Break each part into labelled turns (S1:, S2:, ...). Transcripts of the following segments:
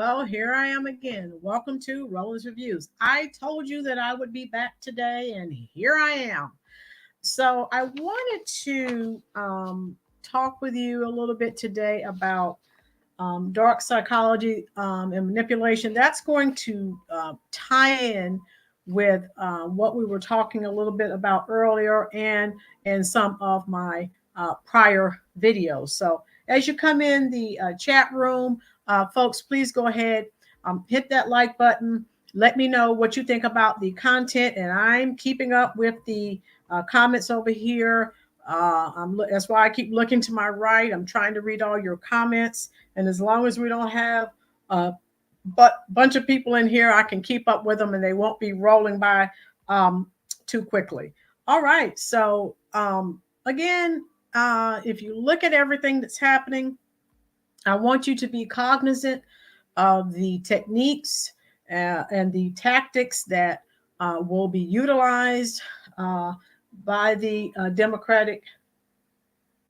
S1: Well, here I am again. Welcome to Roland's Reviews. I told you that I would be back today, and here I am. So, I wanted to talk with you a little bit today about dark psychology and manipulation. That's going to tie in with what we were talking a little bit about earlier and in some of my prior videos. So, as you come in the chat room, folks, please go ahead, hit that like button. Let me know what you think about the content, and I'm keeping up with the comments over here. That's why I keep looking to my right. I'm trying to read all your comments, and as long as we don't have a bunch of people in here, I can keep up with them, and they won't be rolling by too quickly. All right. So again, if you look at everything that's happening, I want you to be cognizant of the techniques and the tactics that will be utilized by the Democratic.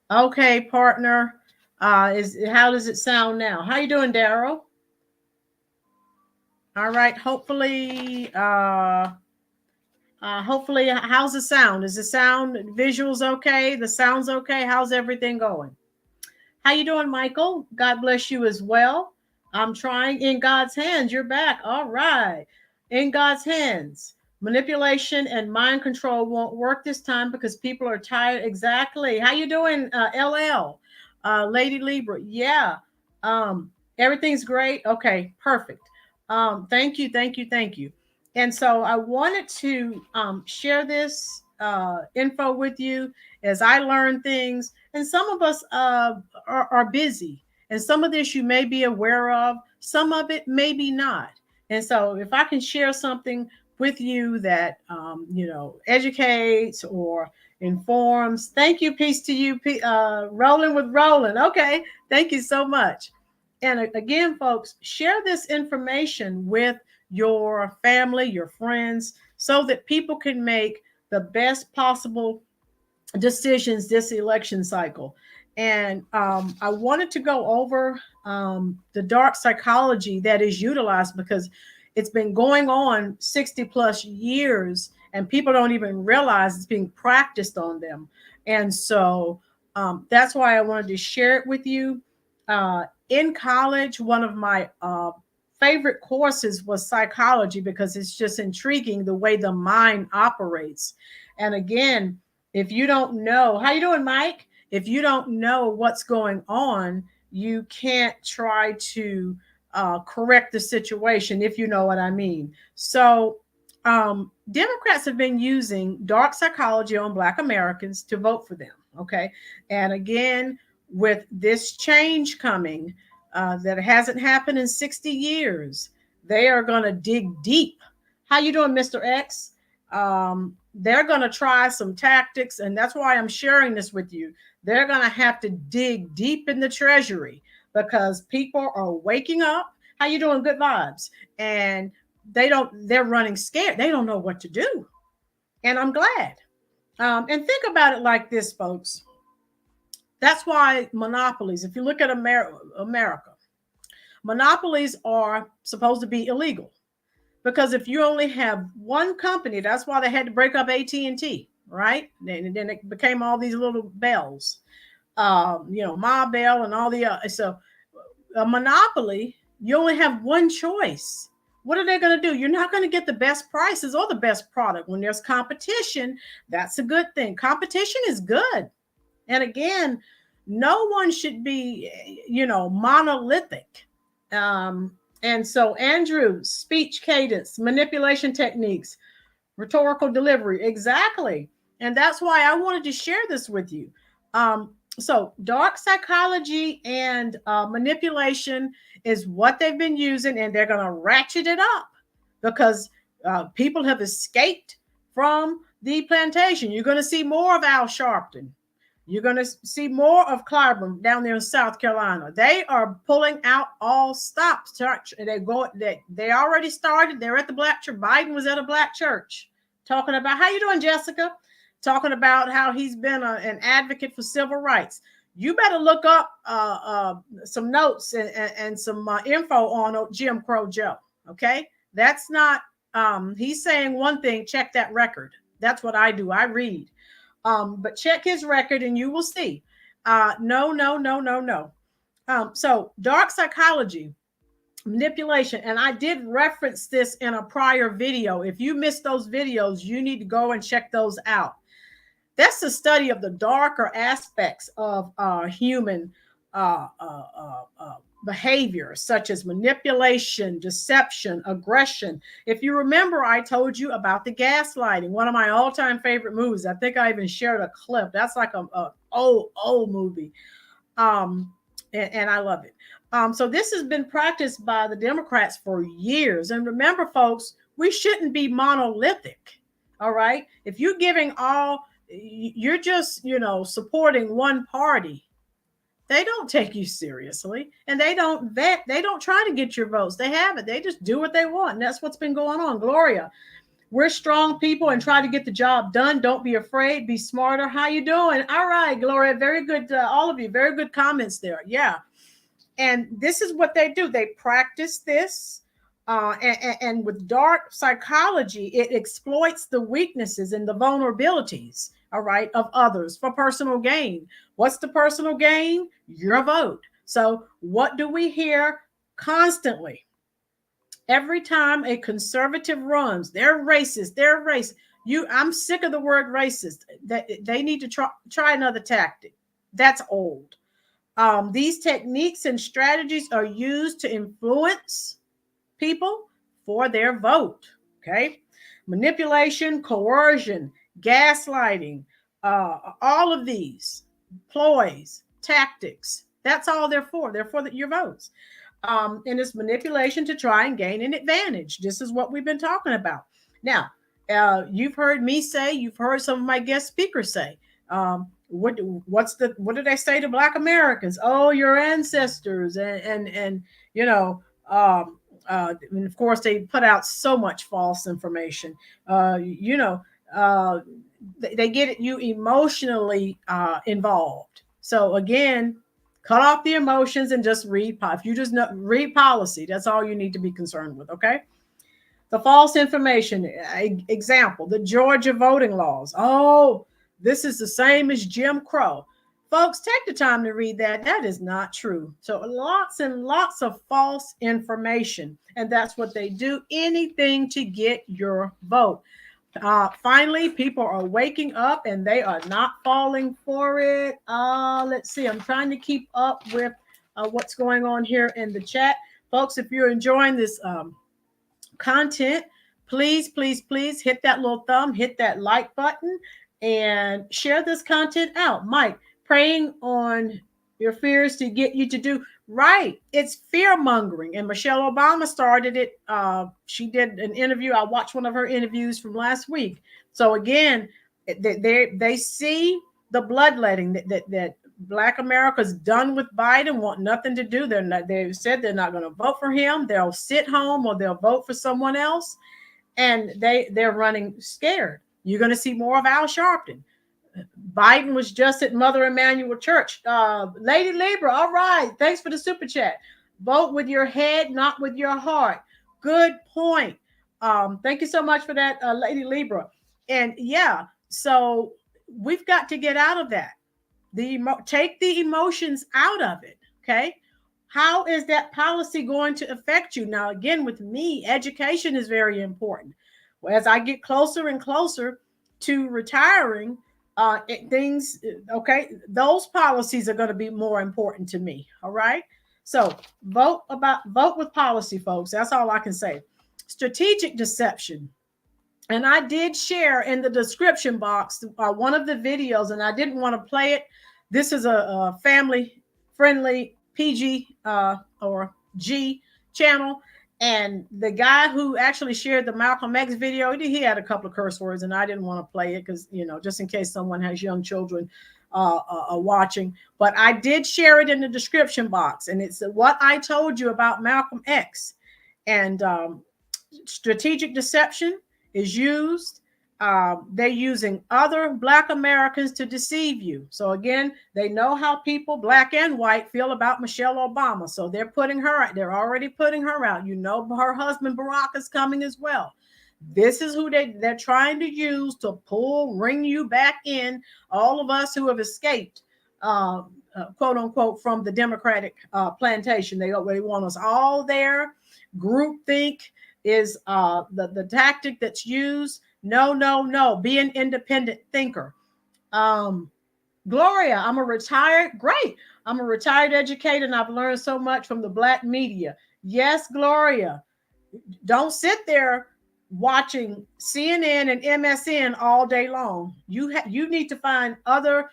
S1: Okay, partner. Is how does it sound now? How you doing, Daryl? All right. Hopefully, how's the sound? Is the sound visuals okay? The sound's okay. How's everything going? How you doing, Michael? God bless you as well. I'm trying in God's hands. You're back. All right. In God's hands. Manipulation and mind control won't work this time because people are tired. Exactly. How you doing, LL? Lady Libra. Yeah. Everything's great. Okay, perfect. Thank you, thank you, thank you. And so I wanted to share this info with you as I learn things. And some of us are busy, and some of this you may be aware of, some of it maybe not. And so if I can share something with you that educates or informs, thank you. Peace to you, rolling with Roland. Okay, thank you so much. And again, folks, share this information with your family, your friends, so that people can make the best possible decisions this election cycle. And I wanted to go over the dark psychology that is utilized because it's been going on 60 plus years and people don't even realize it's being practiced on them. And so that's why I wanted to share it with you. In college, one of my favorite courses was psychology because it's just intriguing the way the mind operates. And again, if you don't know, how you doing, Mike? If you don't know what's going on, you can't try to correct the situation, if you know what I mean. So Democrats have been using dark psychology on Black Americans to vote for them. Okay. And again, with this change coming that hasn't happened in 60 years, they are going to dig deep. How you doing, Mr. X? They're going to try some tactics, and that's why I'm sharing this with you. They're going to have to dig deep in the treasury because people are waking up. How you doing? Good vibes. And they're running scared. They don't know what to do. And I'm glad. And think about it like this, folks. That's why monopolies, if you look at America, monopolies are supposed to be illegal. Because if you only have one company, that's why they had to break up AT&T, right? And then it became all these little bells, Ma Bell and all the other. So a monopoly, you only have one choice. What are they going to do? You're not going to get the best prices or the best product. When there's competition, that's a good thing. Competition is good. And again, no one should be, monolithic. And so, Andrew, speech cadence, manipulation techniques, rhetorical delivery. Exactly. And that's why I wanted to share this with you. So, dark psychology and manipulation is what they've been using, and they're going to ratchet it up because people have escaped from the plantation. You're going to see more of Al Sharpton. You're going to see more of Clyburn down there in South Carolina. They are pulling out all stops. They already started. They're at the black church. Biden was at a black church talking about, how you doing, Jessica? Talking about how he's been an advocate for civil rights. you better look up some notes and some info on Jim Crow Joe. Okay, that's not. He's saying one thing. Check that record. That's what I do. I read. But check his record and you will see. No, no, no, no, no. So dark psychology, manipulation, and I did reference this in a prior video. If you missed those videos, you need to go and check those out. That's the study of the darker aspects of human uh, uh, behavior, such as manipulation, deception, aggression. If you remember, I told you about the gaslighting, one of my all-time favorite movies. I think I even shared a clip. That's like a old movie, and I love it. So this has been practiced by the Democrats for years. And remember, folks, we shouldn't be monolithic. All right, if you're giving all, you're just, supporting one party, they don't take you seriously, and they don't vet. They don't try to get your votes. They haven't. They just do what they want, and that's what's been going on. Gloria, we're strong people and try to get the job done. Don't be afraid. Be smarter. How you doing? All right, Gloria. Very good. All of you. Very good comments there. Yeah. And this is what they do. They practice this. And with dark psychology, it exploits the weaknesses and the vulnerabilities, all right, of others for personal gain. What's the personal gain? Your vote. So what do we hear constantly? Every time a conservative runs, they're racist, they're racist. I'm sick of the word racist. They need to try another tactic. That's old. These techniques and strategies are used to influence people for their vote. Okay, manipulation, coercion, gaslighting, all of these ploys, tactics. That's all they're for. They're for your votes. And it's manipulation to try and gain an advantage. This is what we've been talking about. Now, you've heard me say, you've heard some of my guest speakers say, what do they say to Black Americans? Oh, your ancestors, and and of course, they put out so much false information. They get you emotionally involved. So again, cut off the emotions and just read. If you just read policy, that's all you need to be concerned with. Okay. The false information example: the Georgia voting laws. Oh, this is the same as Jim Crow. Folks, take the time to read that. That is not true. So lots and lots of false information. And that's what they do. Anything to get your vote. Finally, people are waking up and they are not falling for it. Let's see. I'm trying to keep up with what's going on here in the chat. Folks, if you're enjoying this content, please hit that little thumb, hit that like button, and share this content out. Mike, preying on your fears to get you to do right. It's fear mongering, and Michelle Obama started it. She did an interview. I watched one of her interviews from last week. So again, they see the bloodletting that Black America's done with Biden, want nothing to do. They've said they're not going to vote for him. They'll sit home or they'll vote for someone else, and they're running scared. You're going to see more of Al Sharpton. Biden was just at Mother Emanuel Church. Lady Libra, all right. Thanks for the super chat. Vote with your head, not with your heart. Good point. Thank you so much for that, Lady Libra. And yeah, so we've got to get out of that. Take the emotions out of it. Okay. How is that policy going to affect you? Now, again, with me, education is very important. As I get closer and closer to retiring, those policies are going to be more important to me. All right. So vote with policy, folks. That's all I can say. Strategic deception. And I did share in the description box one of the videos, and I didn't want to play it. This is a family friendly PG or G channel. And the guy who actually shared the Malcolm X video, he had a couple of curse words, and I didn't want to play it because, just in case someone has young children watching. But I did share it in the description box, and it's what I told you about Malcolm X. And strategic deception is used they're using other Black Americans to deceive you. So again, they know how people, Black and white, feel about Michelle Obama. So they're putting her out. They're already putting her out. You know, her husband Barack is coming as well. This is who they're trying to use to ring you back in. All of us who have escaped, quote unquote, from the Democratic plantation. They want us all there. Groupthink is the tactic that's used. No, no, no. Be an independent thinker. Gloria, I'm a retired educator, and I've learned so much from the Black media. Yes, Gloria. Don't sit there watching CNN and MSN all day long. You need to find other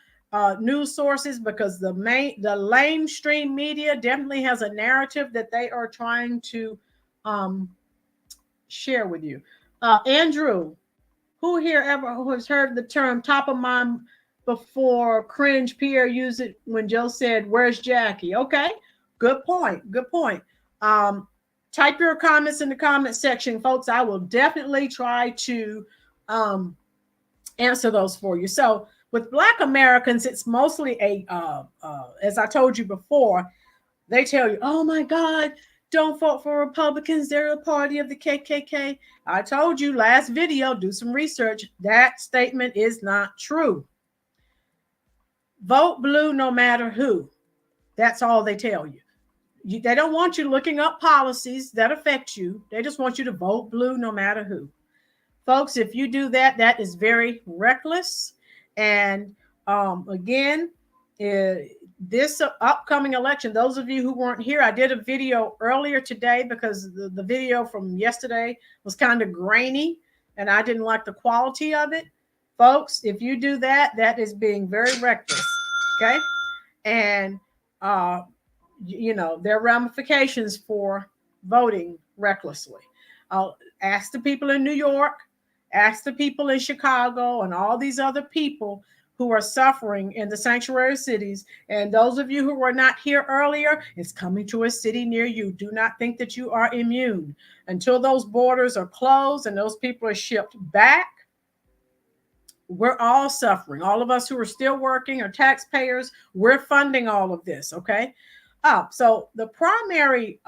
S1: news sources, because the lamestream media definitely has a narrative that they are trying to share with you. Andrew, who here ever has heard the term top of mind before cringe? Pierre used it when Joe said, "Where's Jackie?" Okay, good point. Good point. Type your comments in the comment section, folks. I will definitely try to answer those for you. So with Black Americans, it's mostly as I told you before, they tell you, "Oh my God, don't vote for Republicans. They're a party of the KKK." I told you last video, do some research. That statement is not true. Vote blue no matter who. That's all they tell you. They don't want you looking up policies that affect you. They just want you to vote blue no matter who. Folks, if you do that, that is very reckless. And again, this upcoming election, those of you who weren't here, I did a video earlier today because the video from yesterday was kind of grainy and I didn't like the quality of it. Folks, if you do that, that is being very reckless. Okay. And, there are ramifications for voting recklessly. I'll ask the people in New York, ask the people in Chicago, and all these other people who are suffering in the sanctuary cities. And those of you who were not here earlier, it's coming to a city near you. Do not think that you are immune. Until those borders are closed and those people are shipped back, we're all suffering. All of us who are still working, are taxpayers, we're funding all of this, okay? So the primary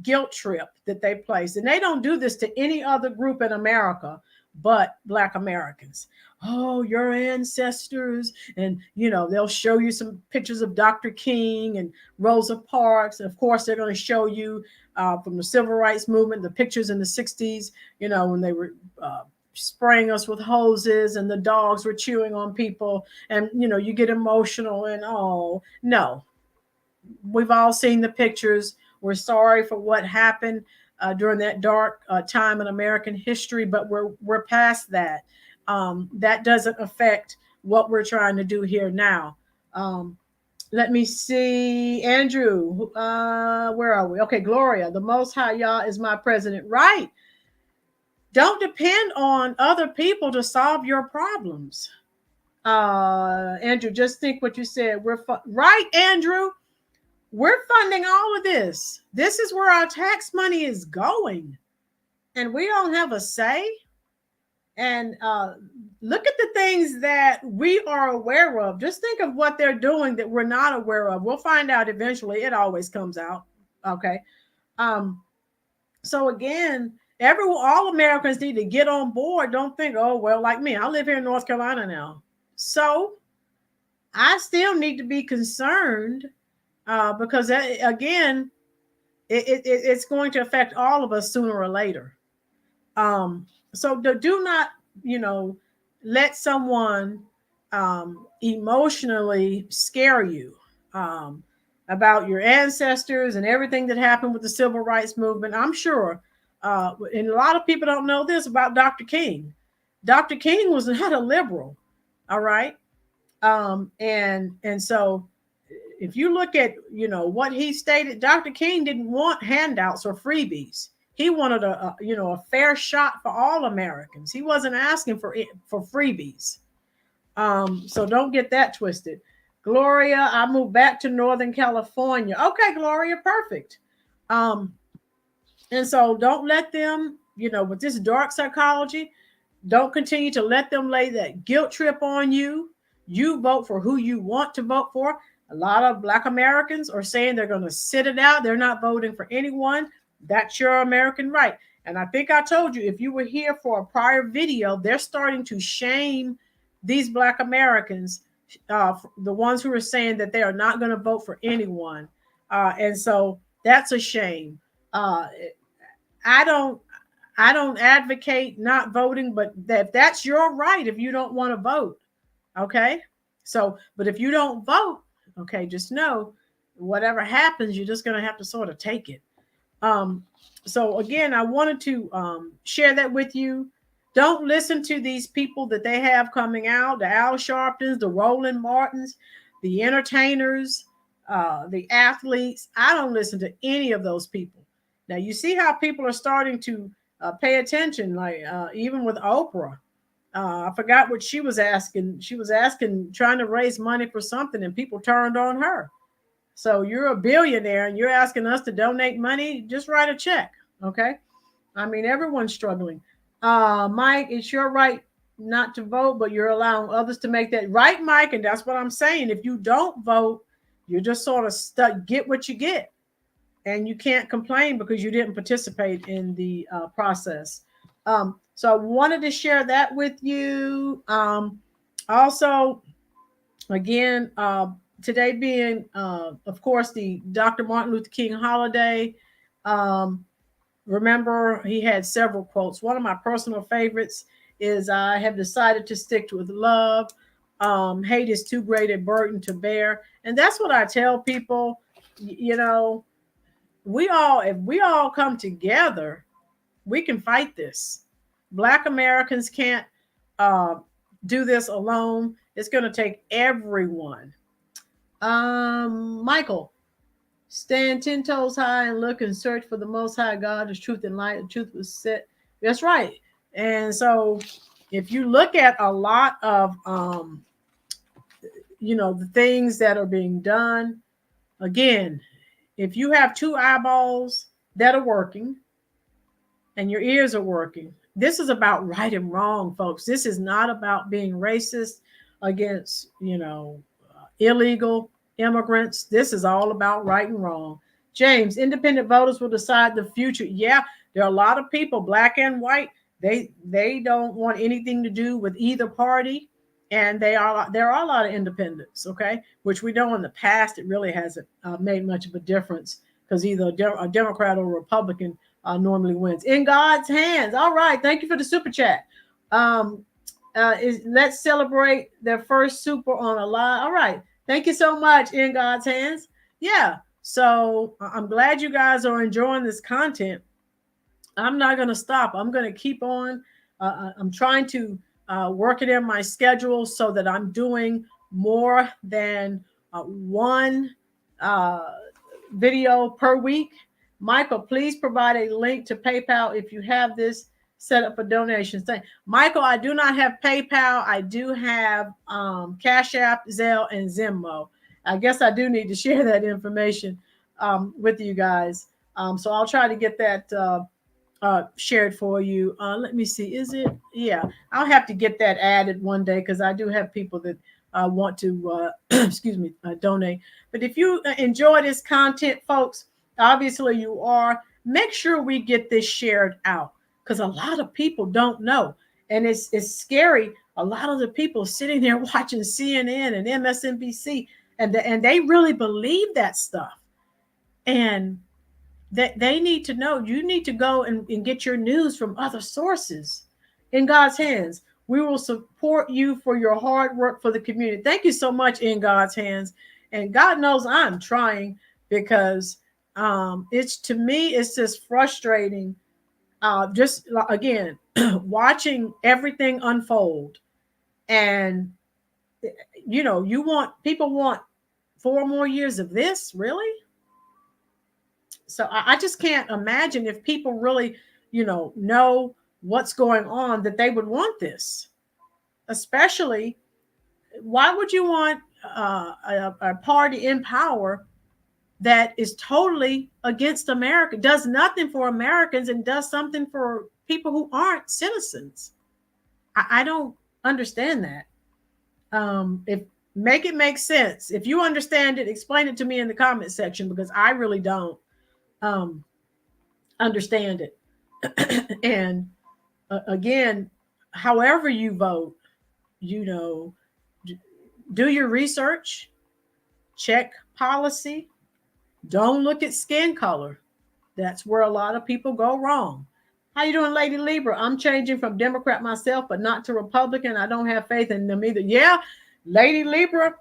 S1: guilt trip that they place, and they don't do this to any other group in America but Black Americans. Oh, your ancestors, and they'll show you some pictures of Dr. King and Rosa Parks, and of course they're going to show you from the civil rights movement the pictures in the 60s, when they were spraying us with hoses and the dogs were chewing on people, and you get emotional, and oh no, we've all seen the pictures. We're sorry for what happened during that dark time in American history, but we're past that. That doesn't affect what we're trying to do here now. Let me see, Andrew. Where are we? Okay, Gloria. The Most High Yah is my president. Right. Don't depend on other people to solve your problems. Andrew, just think what you said. Right, Andrew. We're funding all of this. This is where our tax money is going. And we don't have a say. And look at the things that we are aware of. Just think of what they're doing that we're not aware of. We'll find out eventually. It always comes out. Okay. So again, all Americans need to get on board. Don't think, oh, well, like me, I live here in North Carolina now. So I still need to be concerned. Because again, it's going to affect all of us sooner or later. So do not, let someone emotionally scare you about your ancestors and everything that happened with the civil rights movement. I'm sure, and a lot of people don't know this about Dr. King. Dr. King was not a liberal, all right, and so. If you look at, what he stated, Dr. King didn't want handouts or freebies. He wanted a fair shot for all Americans. He wasn't asking for freebies. So don't get that twisted. Gloria, I moved back to Northern California. Okay, Gloria, perfect. And so don't let them, with this dark psychology, Don't continue to let them lay that guilt trip on you. You vote for who you want to vote for. A lot of Black Americans are saying they're going to sit it out. They're not voting for anyone. That's your American right. And I think I told you, if you were here for a prior video, they're starting to shame these Black Americans, the ones who are saying that they are not going to vote for anyone. And so that's a shame. Uh, I don't I don't advocate not voting, but that's your right if you don't want to vote. Okay. So, but if you don't vote, okay, just know whatever happens, you're just going to have to sort of take it. Um, so again, I wanted to share that with you. Don't listen to these people that they have coming out, the Al Sharptons, the Roland Martins, the entertainers, the athletes. I don't listen to any of those people. Now you see how people are starting to pay attention, like even with Oprah. I forgot what she was asking. She was asking, trying to raise money for something, and people turned on her. So you're a billionaire and you're asking us to donate money, just write a check. Okay. I mean, everyone's struggling. Mike, it's your right not to vote, but you're allowing others to make that right, Mike. And that's what I'm saying. If you don't vote, you're just sort of stuck, get what you get. And you can't complain because you didn't participate in the process. So I wanted to share that with you. Also, again, today being, of course, the Dr. Martin Luther King holiday. Um, Remember, he had several quotes. One of my personal favorites is, I have decided to stick with love. Hate is too great a burden to bear. And that's what I tell people. You know, if we all come together, we can fight this. Black Americans can't uh, do this alone. It's going to take everyone. Michael, stand 10 toes high and look and search for the most high God, is truth and light. The truth was set. That's right. And so if you look at a lot of the things that are being done, again, if you have two eyeballs that are working and your ears are working, this is about right and wrong, folks. This is not about being racist against, illegal immigrants. This is all about right and wrong. James, independent voters will decide the future. Yeah, there are a lot of people, black and white. They don't want anything to do with either party, and there are a lot of independents. Okay, which we know in the past it really hasn't made much of a difference because either a Democrat or a Republican normally wins. In God's hands. All right, thank you for the super chat. Let's celebrate their first super on a live. All right. Thank you so much, In God's Hands. Yeah. So I'm glad you guys are enjoying this content. I'm not going to stop. I'm going to keep on. I'm trying to work it in my schedule so that I'm doing more than one video per week. Michael, please provide a link to PayPal if you have this set up for donations. Michael, I do not have PayPal. I do have Cash App, Zelle, and Venmo. I guess I do need to share that information with you guys. So I'll try to get that shared for you. Let me see. Is it? Yeah, I'll have to get that added one day because I do have people that want to, donate. But if you enjoy this content, folks, obviously you are, make sure we get this shared out because a lot of people don't know. And it's scary. A lot of the people sitting there watching CNN and MSNBC, and they really believe that stuff. And they need to know. You need to go and get your news from other sources. In God's hands, we will support you for your hard work for the community. Thank you so much, In God's hands. And God knows I'm trying because to me, it's just frustrating. Just again, watching everything unfold. And, people want 4 more years of this, really? So I just can't imagine if people really, know what's going on, that they would want this. Especially, why would you want a party in power that is totally against America, does nothing for Americans, and does something for people who aren't citizens? I don't understand that. If make it make sense. If you understand it, explain it to me in the comment section, because I really don't um, understand it. And again, however you vote, you know, do your research, check policy, don't look at skin color. That's where a lot of people go wrong. How you doing, Lady Libra? I'm changing from Democrat myself, but not to Republican. I don't have faith in them either. Yeah, Lady Libra,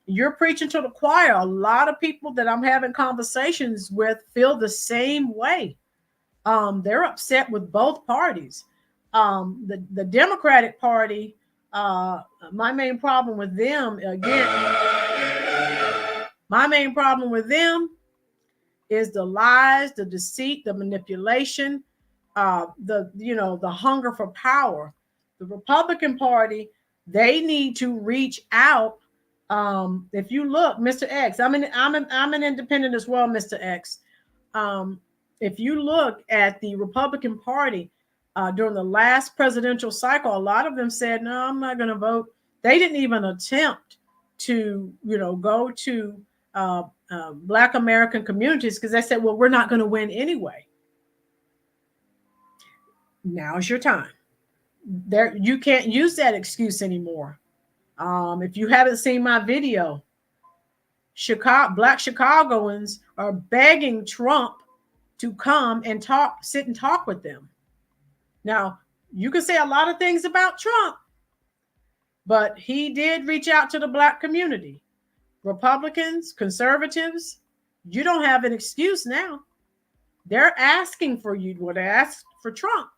S1: you're preaching to the choir. A lot of people that I'm having conversations with feel the same way. They're upset with both parties. The Democratic Party, my main problem with them, my main problem with them is the lies, the deceit, the manipulation, the hunger for power. The Republican Party, they need to reach out. If you look, Mr. X, I'm an independent as well, Mr. X. If you look at the Republican Party during the last presidential cycle, a lot of them said, "No, I'm not going to vote." They didn't even attempt to, go to Black American communities, because they said, "Well, we're not going to win anyway." Now's your time. There, you can't use that excuse anymore. If you haven't seen my video, Black Chicagoans are begging Trump to come and sit and talk with them. Now, you can say a lot of things about Trump, but he did reach out to the Black community. Republicans, conservatives, you don't have an excuse now. They're asking for you what they asked for Trump.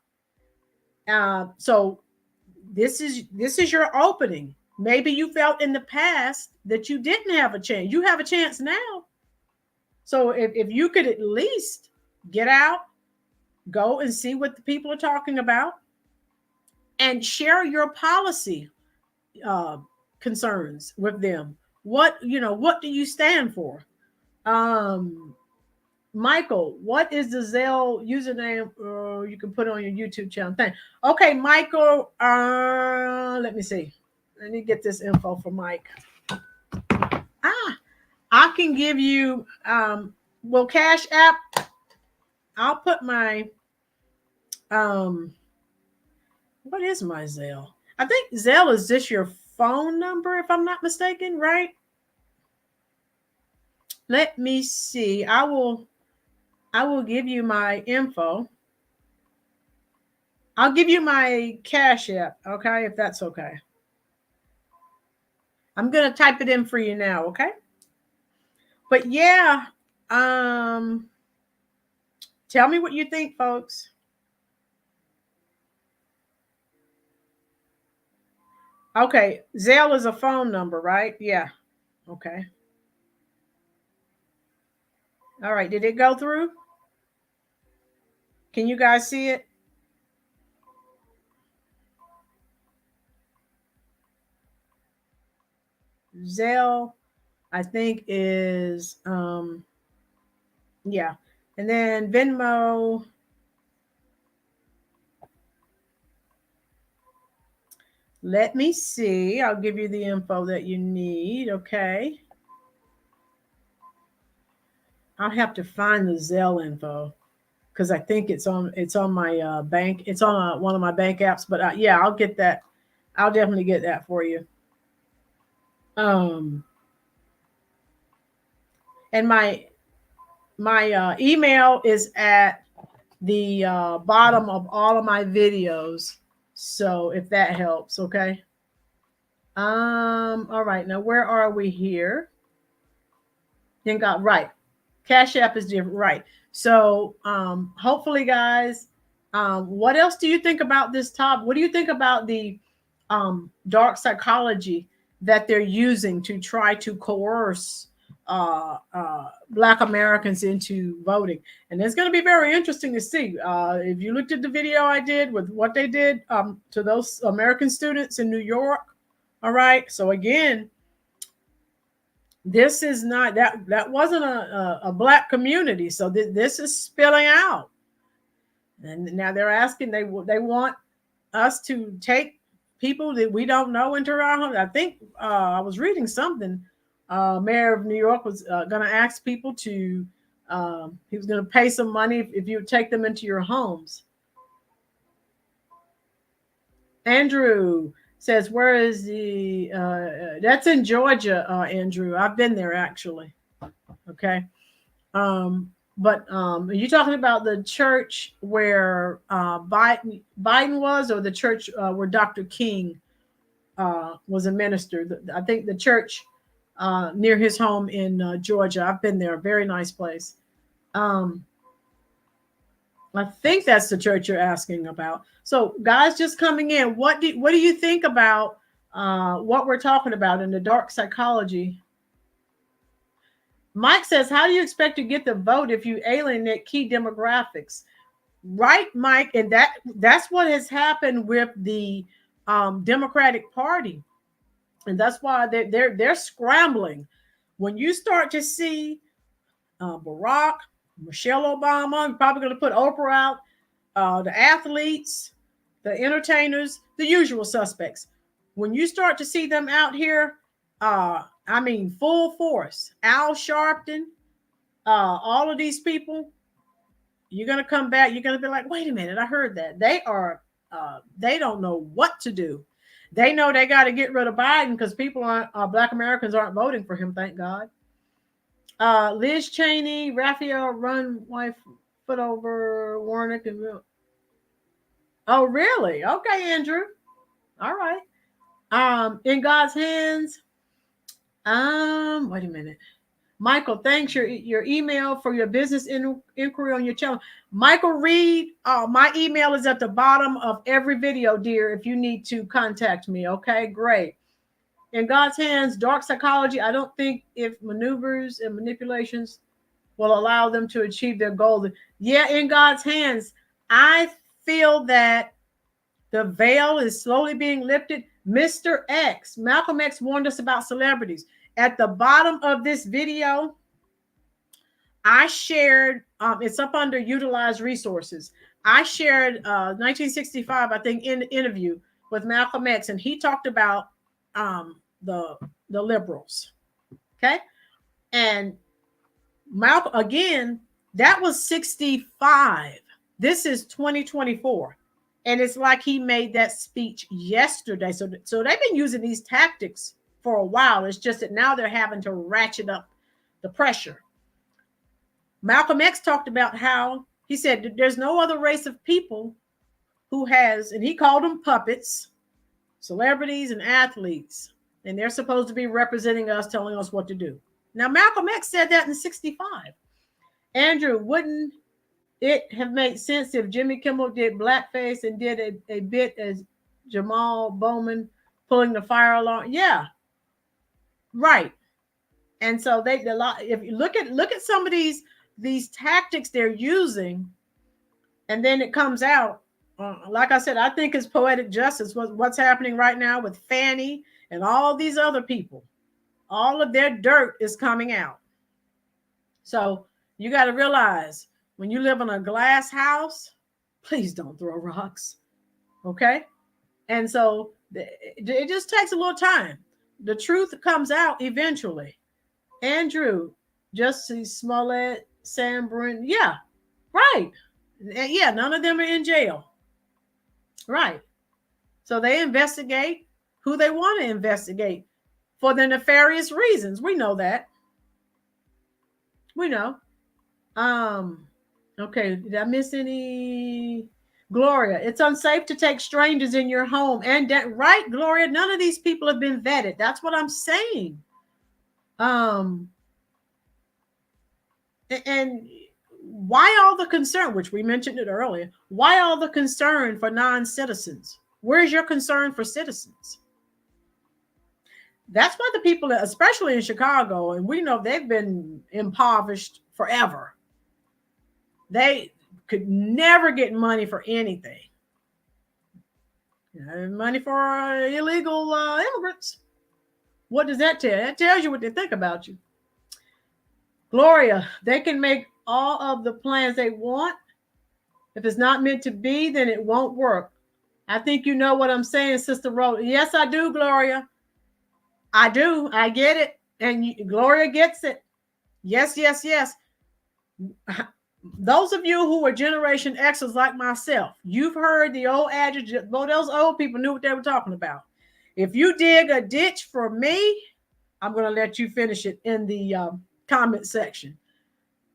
S1: So this is your opening. Maybe you felt in the past that you didn't have a chance. You have a chance now. So if you could at least get out, go and see what the people are talking about, and share your policy concerns with them. What do you stand for? Michael, what is the Zelle username? You can put on your YouTube channel. Okay, Michael. Let me see. Let me get this info for Mike. I can give you. Cash App. I'll put my. What is my Zelle? I think Zelle is just your phone number, if I'm not mistaken, right? Let me see. I will give you my info. I'll give you my Cash App, okay, if that's okay. I'm going to type it in for you now, okay? But yeah, tell me what you think, folks. Okay, Zelle is a phone number, right? Yeah. Okay. All right, did it go through? Can you guys see it? Zelle, I think, is yeah. And then Venmo. Let me see. I'll give you the info that you need, okay? I'll have to find the Zelle info, because I think it's on my bank. It's on one of my bank apps. But yeah, I'll get that. I'll definitely get that for you. And my email is at the bottom of all of my videos. So if that helps, okay. All right. Now where are we here? Then got right. Cash App is different, right? So hopefully, guys. What else do you think about this topic? What do you think about the dark psychology that they're using to try to coerce Black Americans into voting? And it's going to be very interesting to see. If you looked at the video I did with what they did to those American students in New York, all right. So again, this is not that wasn't a Black community. So this is spilling out, and now they're asking they want us to take people that we don't know into our home. I think I was reading something. Mayor of New York was going to ask people to. He was going to pay some money if you would take them into your homes. Andrew says, "Where is the?" That's in Georgia, Andrew. I've been there actually. Okay. But are you talking about the church where Biden was, or the church where Dr. King was a minister? I think the church near his home in Georgia. I've been there. Very nice place. Um, I think that's the church you're asking about. So, guys, just coming in, what do you think about what we're talking about in the dark psychology? Mike says, "How do you expect to get the vote if you alienate key demographics?" Right, Mike, and that's what has happened with the Democratic Party, and that's why they're scrambling. When you start to see Barack, Michelle Obama, I'm probably going to put Oprah out, the athletes, the entertainers, the usual suspects. When you start to see them out here, I mean, full force, Al Sharpton, all of these people, you're going to come back. You're going to be like, wait a minute, I heard that. They don't know what to do. They know they got to get rid of Biden because people aren't, Black Americans aren't voting for him, thank God. Liz Cheney, Raphael Run, wife, foot over Warnock and real. Oh, really? Okay, Andrew. All right. In God's hands. Wait a minute. Michael, thanks your email for your business inquiry on your channel. Michael Reed, my email is at the bottom of every video, dear, if you need to contact me. Okay, great. In God's hands, dark psychology. I don't think if maneuvers and manipulations will allow them to achieve their goal. Yeah, in God's hands, I feel that the veil is slowly being lifted. Mr. X, Malcolm X warned us about celebrities. At the bottom of this video, I shared, it's up under utilized resources. I shared 1965, I think, in the interview with Malcolm X, and he talked about the liberals. Okay. And Malcolm, again, that was 65. This is 2024. And it's like he made that speech yesterday. So they've been using these tactics for a while. It's just that now they're having to ratchet up the pressure. Malcolm X talked about how he said there's no other race of people who has, and he called them puppets, celebrities and athletes. And they're supposed to be representing us, telling us what to do. Now, Malcolm X said that in 65. Andrew, wouldn't it have made sense if Jimmy Kimmel did blackface and did a bit as Jamal Bowman pulling the fire alarm? Yeah, right. And so if you look at some of these tactics they're using, and then it comes out, like I said, I think it's poetic justice what's happening right now with Fannie and all these other people. All of their dirt is coming out. So you got to realize, when you live in a glass house, please don't throw rocks. Okay? And so it just takes a little time. The truth comes out eventually. Andrew, Justice Smollett, Sam Brent. Yeah, right. Yeah, none of them are in jail. Right. So they investigate who they want to investigate for the nefarious reasons. We know that. We know. Okay, did I miss any? Gloria, it's unsafe to take strangers in your home. And right, Gloria, none of these people have been vetted. That's what I'm saying. And why all the concern, which we mentioned it earlier, why all the concern for non-citizens? Where's your concern for citizens? That's why the people, especially in Chicago, and we know they've been impoverished forever. They could never get money for anything. Money for illegal immigrants. What does that tell you? That tells you what they think about you. Gloria, they can make all of the plans they want. If it's not meant to be, then it won't work. I think you know what I'm saying, Sister Rhoda. Yes, I do, Gloria. I do. I get it. And Gloria gets it. Yes, yes, yes. Those of you who are Generation Xers like myself, you've heard the old adage. Well, those old people knew what they were talking about. If you dig a ditch for me, I'm going to let you finish it in the comment section.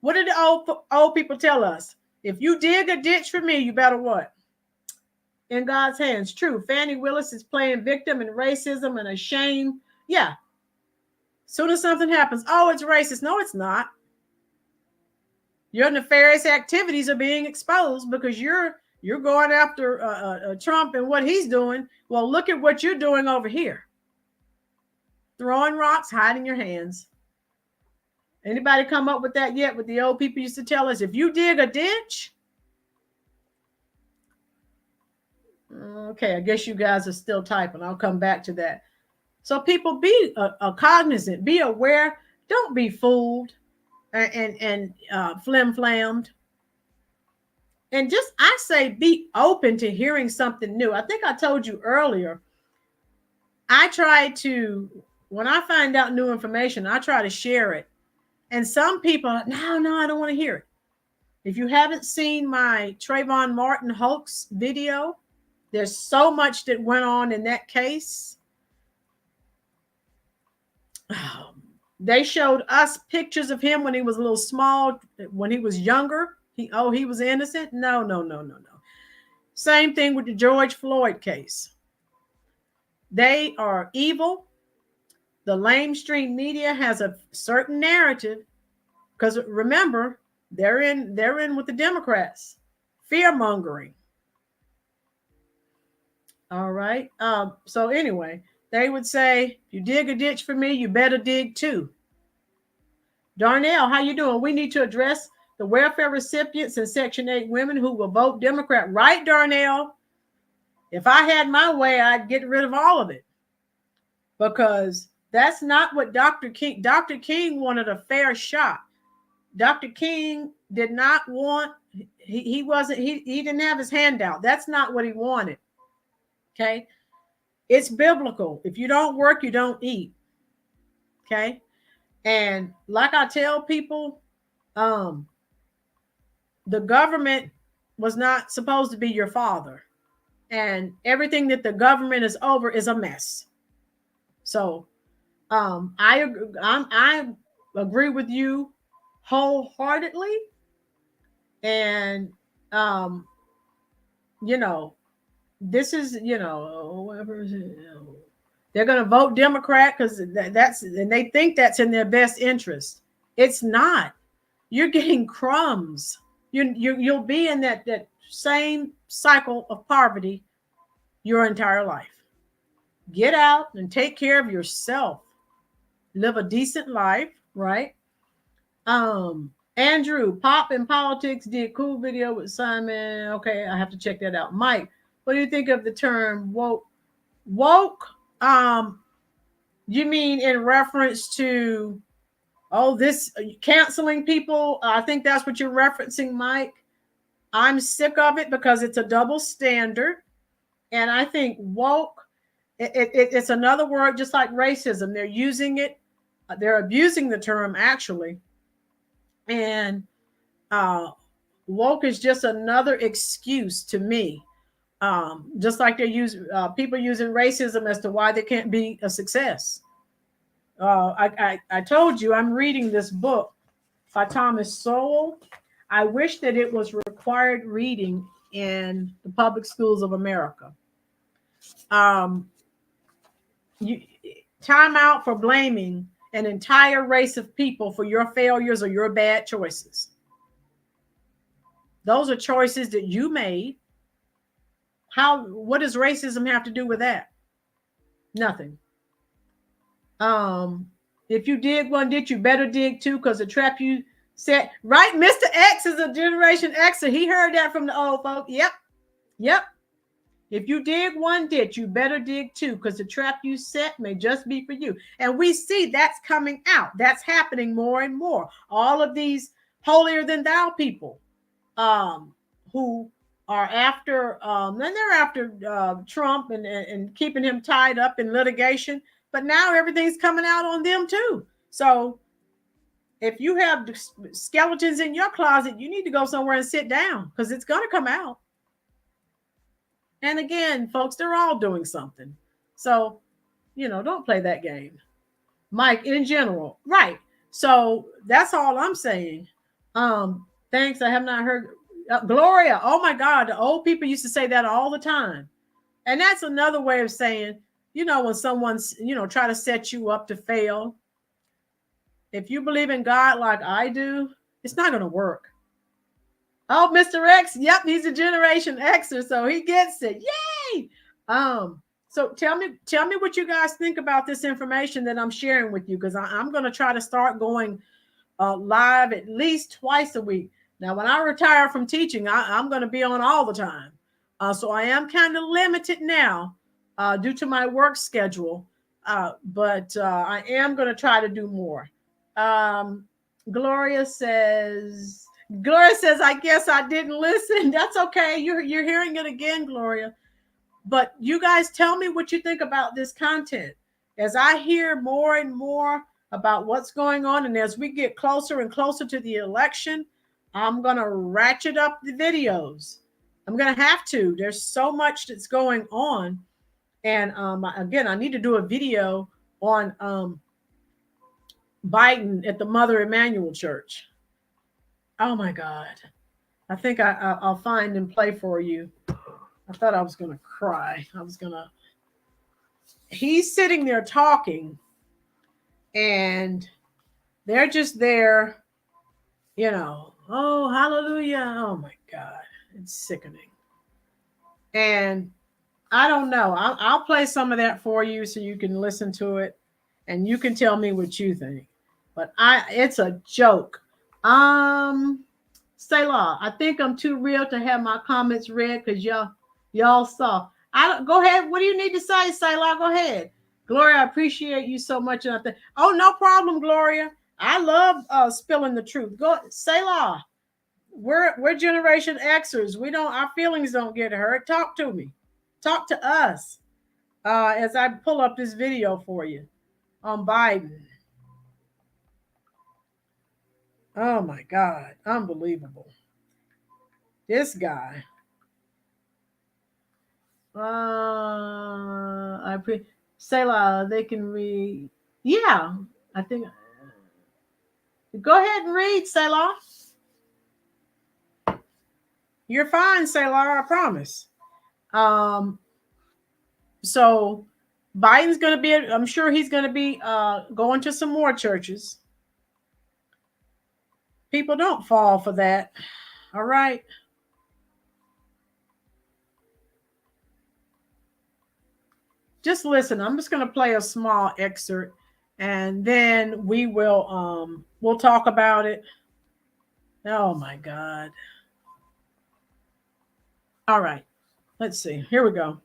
S1: What did the old people tell us? If you dig a ditch for me, you better what? In God's hands. True. Fannie Willis is playing victim in racism and a shame. Yeah. Soon as something happens, oh, it's racist. No, it's not. Your nefarious activities are being exposed because you're going after Trump and what he's doing. Well, look at what you're doing over here. Throwing rocks, hiding your hands. Anybody come up with that yet? What the old people used to tell us, if you dig a ditch. Okay, I guess you guys are still typing. I'll come back to that. So people, be cognizant, be aware. Don't be fooled and flim-flammed. And just, I say, be open to hearing something new. I think I told you earlier, I try to, when I find out new information, I try to share it. And some people, no, I don't want to hear it. If you haven't seen my Trayvon Martin hoax video, there's so much that went on in that case. They showed us pictures of him when he was a little small, when he was younger. He was innocent. No. Same thing with the George Floyd case. They are evil. The mainstream media has a certain narrative, because remember, they're in with the Democrats. Fear mongering. All right. So anyway, they would say, you dig a ditch for me, you better dig too. Darnell, how you doing? We need to address the welfare recipients and Section 8 women who will vote Democrat. Right, Darnell? If I had my way, I'd get rid of all of it. Because that's not what Dr. King wanted a fair shot. Dr. King did not want, he didn't have his handout. That's not what he wanted. Okay? It's biblical. If you don't work, you don't eat. Okay? And like I tell people, the government was not supposed to be your father. And everything that the government is over is a mess. So I agree with you wholeheartedly. And, this is, whatever. They're going to vote Democrat because and they think that's in their best interest. It's not. You're getting crumbs. You'll be in that same cycle of poverty your entire life. Get out and take care of yourself. Live a decent life, right? Andrew, Pop in Politics did cool video with Simon. Okay, I have to check that out. Mike, what do you think of the term woke? Woke, you mean in reference to, this canceling people? I think that's what you're referencing, Mike. I'm sick of it because it's a double standard. And I think woke, it's another word just like racism. They're using it. They're abusing the term, actually. And woke is just another excuse to me. Just like they use people using racism as to why they can't be a success. I told you I'm reading this book by Thomas Sowell. I wish that it was required reading in the public schools of America. Time out for blaming an entire race of people for your failures or your bad choices. Those are choices that you made. What does racism have to do with that? Nothing. If you dig one ditch, you better dig two, because the trap you set, right? Mr. X is a Generation Xer. He heard that from the old folk. Yep. If you dig one ditch, you better dig two, because the trap you set may just be for you. And we see that's coming out. That's happening more and more. All of these holier than thou people who are after, then they're after Trump and keeping him tied up in litigation. But now everything's coming out on them too. So if you have skeletons in your closet, you need to go somewhere and sit down because it's going to come out. And again, folks, they're all doing something. So, don't play that game. Mike, in general, right. So that's all I'm saying. Thanks. I have not heard Gloria. Oh my God, the old people used to say that all the time, and that's another way of saying, when someone's, try to set you up to fail. If you believe in God like I do, it's not going to work. Oh, Mr. X. Yep, he's a Generation Xer, so he gets it. Yay! So tell me what you guys think about this information that I'm sharing with you, because I'm going to try to start going live at least twice a week. Now, when I retire from teaching, I'm going to be on all the time. So I am kind of limited now due to my work schedule, but I am going to try to do more. Gloria says, I guess I didn't listen. That's okay. You're hearing it again, Gloria. But you guys tell me what you think about this content. As I hear more and more about what's going on, and as we get closer and closer to the election, I'm going to ratchet up the videos. I'm going to have to. There's so much that's going on. And again, I need to do a video on Biden at the Mother Emanuel Church. Oh my God. I think I'll find and play for you. I thought I was going to cry. He's sitting there talking, and they're just there, oh, hallelujah. Oh my God. It's sickening. And I don't know. I'll play some of that for you so you can listen to it and you can tell me what you think. But it's a joke. Selah, I think I'm too real to have my comments read because y'all saw. Go ahead. What do you need to say, Selah? Go ahead. Gloria, I appreciate you so much. And I think, oh, no problem, Gloria. I love spilling the truth. Go, Selah. We're Generation Xers. Our feelings don't get hurt. Talk to me. Talk to us. As I pull up this video for you on Biden. Oh my God, unbelievable. This guy. Selah, they can read. Yeah, I think. Go ahead and read, Selah. You're fine, Selah, I promise. So Biden's going to be, I'm sure he's going to be going to some more churches. People don't fall for that. All right. Just listen. I'm just going to play a small excerpt, and then we'll talk about it. Oh my God. All right. Let's see. Here we go.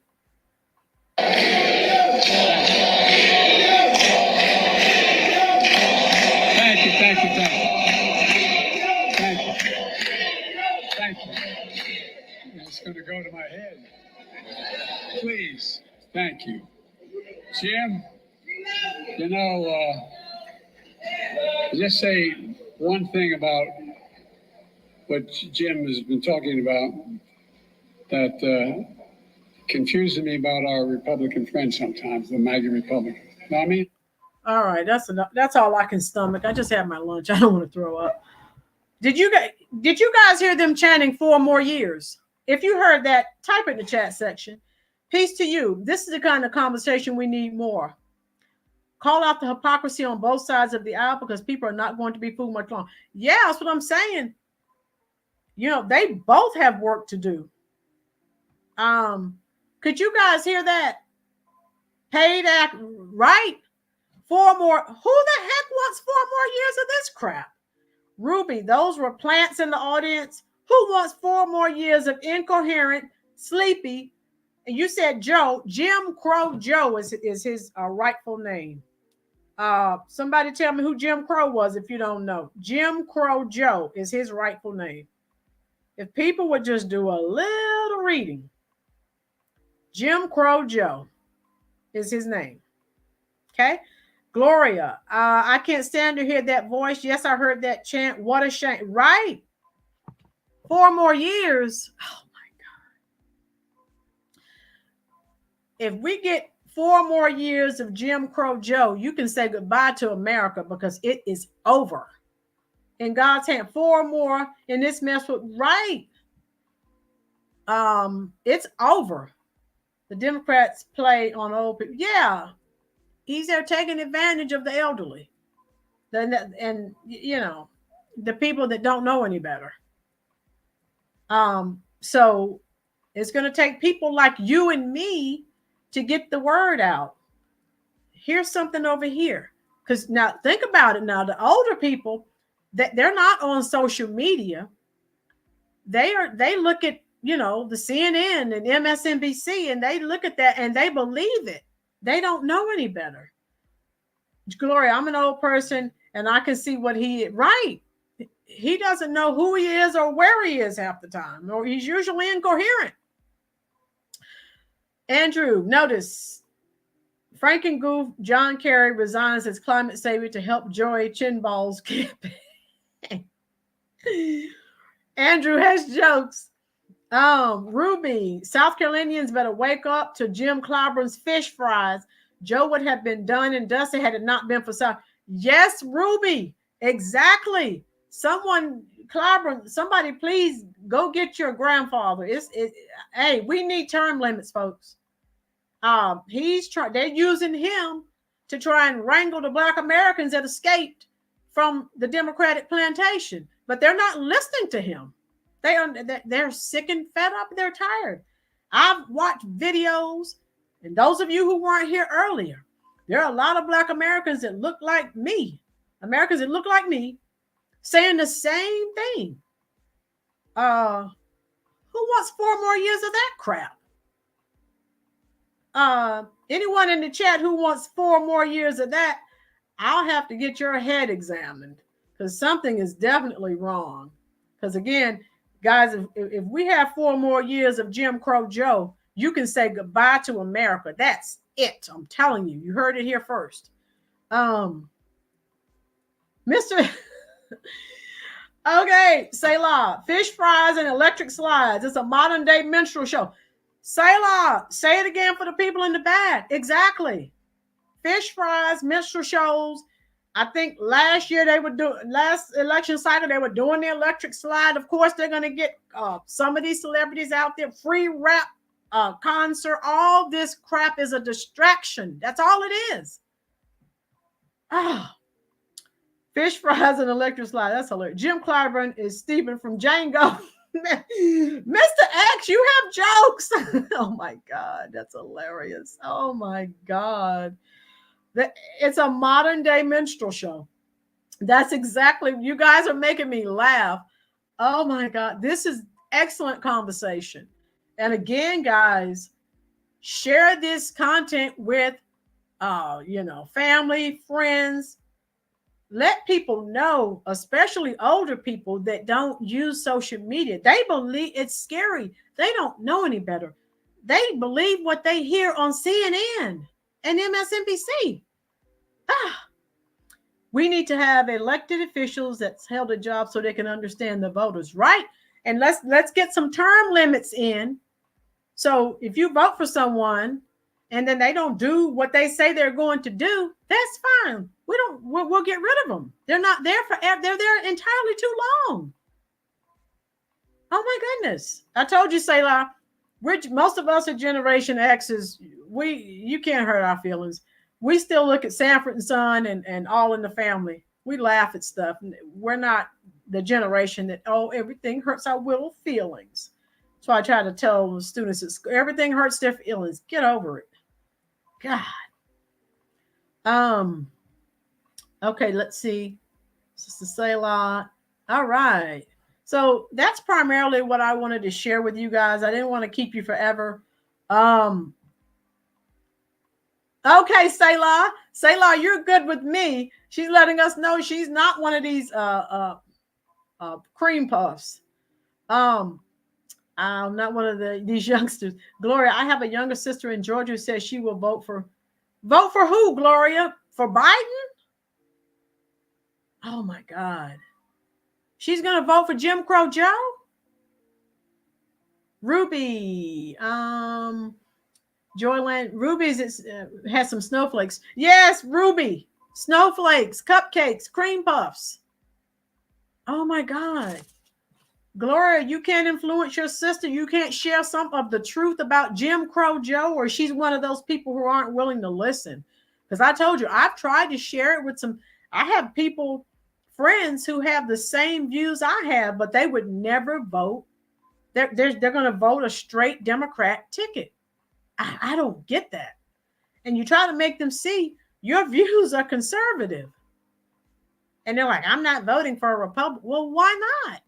S2: Thank you. It's going to go to my head. Please. Thank you. Jim, just say one thing about what Jim has been talking about that confuses me about our Republican friends sometimes, the MAGA Republicans. You know what I mean?
S1: All right, that's enough. That's all I can stomach. I just had my lunch. I don't want to throw up. Did you guys hear them chanting 4 more years? If you heard that, type it in the chat section. Peace to you. This is the kind of conversation we need more. Call out the hypocrisy on both sides of the aisle because people are not going to be fooled much longer. Yeah, that's what I'm saying. They both have work to do. Could you guys hear that? Paid act, right? 4 more. Who the heck wants 4 more years of this crap? Ruby, those were plants in the audience. Who wants 4 more years of incoherent, sleepy? And you said Joe. Jim Crow Joe is his rightful name. Somebody tell me who Jim Crow was if you don't know. Jim Crow Joe is his rightful name. If people would just do a little reading. Jim Crow Joe is his name. Okay. Gloria, I can't stand to hear that voice. Yes, I heard that chant. What a shame. Right. 4 more years. Oh my God. If we get 4 more years of Jim Crow Joe, you can say goodbye to America because it is over. In God's hand, 4 more in this mess with right. It's over. The Democrats play on old people. Yeah, he's there taking advantage of the elderly, and you know, the people that don't know any better. So it's going to take people like you and me to get the word out. Here's something over here, because now think about it. Now the older people, that they're not on social media. They look at, you know, the CNN and MSNBC, and they look at that and they believe it. They don't know any better. Gloria, I'm an old person and I can see what right. He doesn't know who he is or where he is half the time, or he's usually incoherent. Andrew, notice Frankengoof John Kerry resigns as climate savior to help Joy Chinball's campaign. Andrew has jokes. Ruby, South Carolinians better wake up to Jim Clyburn's fish fries. Joe would have been done and dusted had it not been for South. Yes, Ruby, exactly. Clyburn, somebody please go get your grandfather. Hey, we need term limits, folks. They're using him to try and wrangle the Black Americans that escaped from the Democratic plantation, but they're not listening to him. They're sick and fed up. They're tired. I've watched videos, and those of you who weren't here earlier, there are a lot of Black Americans that look like me, saying the same thing. Who wants 4 more years of that crap? Anyone in the chat who wants 4 more years of that, I'll have to get your head examined, because something is definitely wrong. Because again, guys, if we have 4 more years of Jim Crow Joe, you can say goodbye to America. That's it. I'm telling you. You heard it here first. Mr. Okay, Selah. Fish fries and electric slides. It's a modern day minstrel show. Selah, say it again for the people in the back. Exactly. Fish fries, minstrel shows. I think last election cycle, they were doing the electric slide. Of course, they're going to get some of these celebrities out there, free rap concert. All this crap is a distraction. That's all it is. Fish fries and electric slide. That's hilarious. Jim Clyburn is Stephen from Django. Mr. X, you have jokes. Oh my God, that's hilarious. Oh my God. It's a modern day minstrel show. That's exactly, you guys are making me laugh. Oh my God, this is excellent conversation. And again, guys, share this content with, family, friends. Let people know, especially older people that don't use social media. They believe it's scary. They don't know any better. They believe what they hear on CNN and MSNBC. We need to have elected officials that's held a job so they can understand the voters, right? And let's get some term limits in. So if you vote for someone and then they don't do what they say they're going to do, that's fine. We'll get rid of them. They're not there forever. They're there entirely too long. Oh my goodness. I told you, Selah, most of us are Generation X's. You can't hurt our feelings. We still look at Sanford and Son and All in the Family. We laugh at stuff. We're not the generation that, everything hurts our little feelings. So I try to tell the students at school, everything hurts their feelings. Get over it. God. Okay, let's see. Sister Selah. All right. So that's primarily what I wanted to share with you guys. I didn't want to keep you forever. Okay, Selah. Selah, you're good with me. She's letting us know she's not one of these cream puffs. Um, I'm not one of these youngsters. Gloria, I have a younger sister in Georgia who says she will vote for who, Gloria? For Biden? Oh my God. She's gonna vote for Jim Crow Joe? Ruby. Joyland, Ruby's has some snowflakes. Yes, Ruby. Snowflakes, cupcakes, cream puffs. Oh my God. Gloria, you can't influence your sister. You can't share some of the truth about Jim Crow Joe, or she's one of those people who aren't willing to listen. Because I told you, I've tried to share it with I have people, friends who have the same views I have, but they would never vote. They're going to vote a straight Democrat ticket. I don't get that. And you try to make them see your views are conservative. And they're like, I'm not voting for a Republican. Well, why not?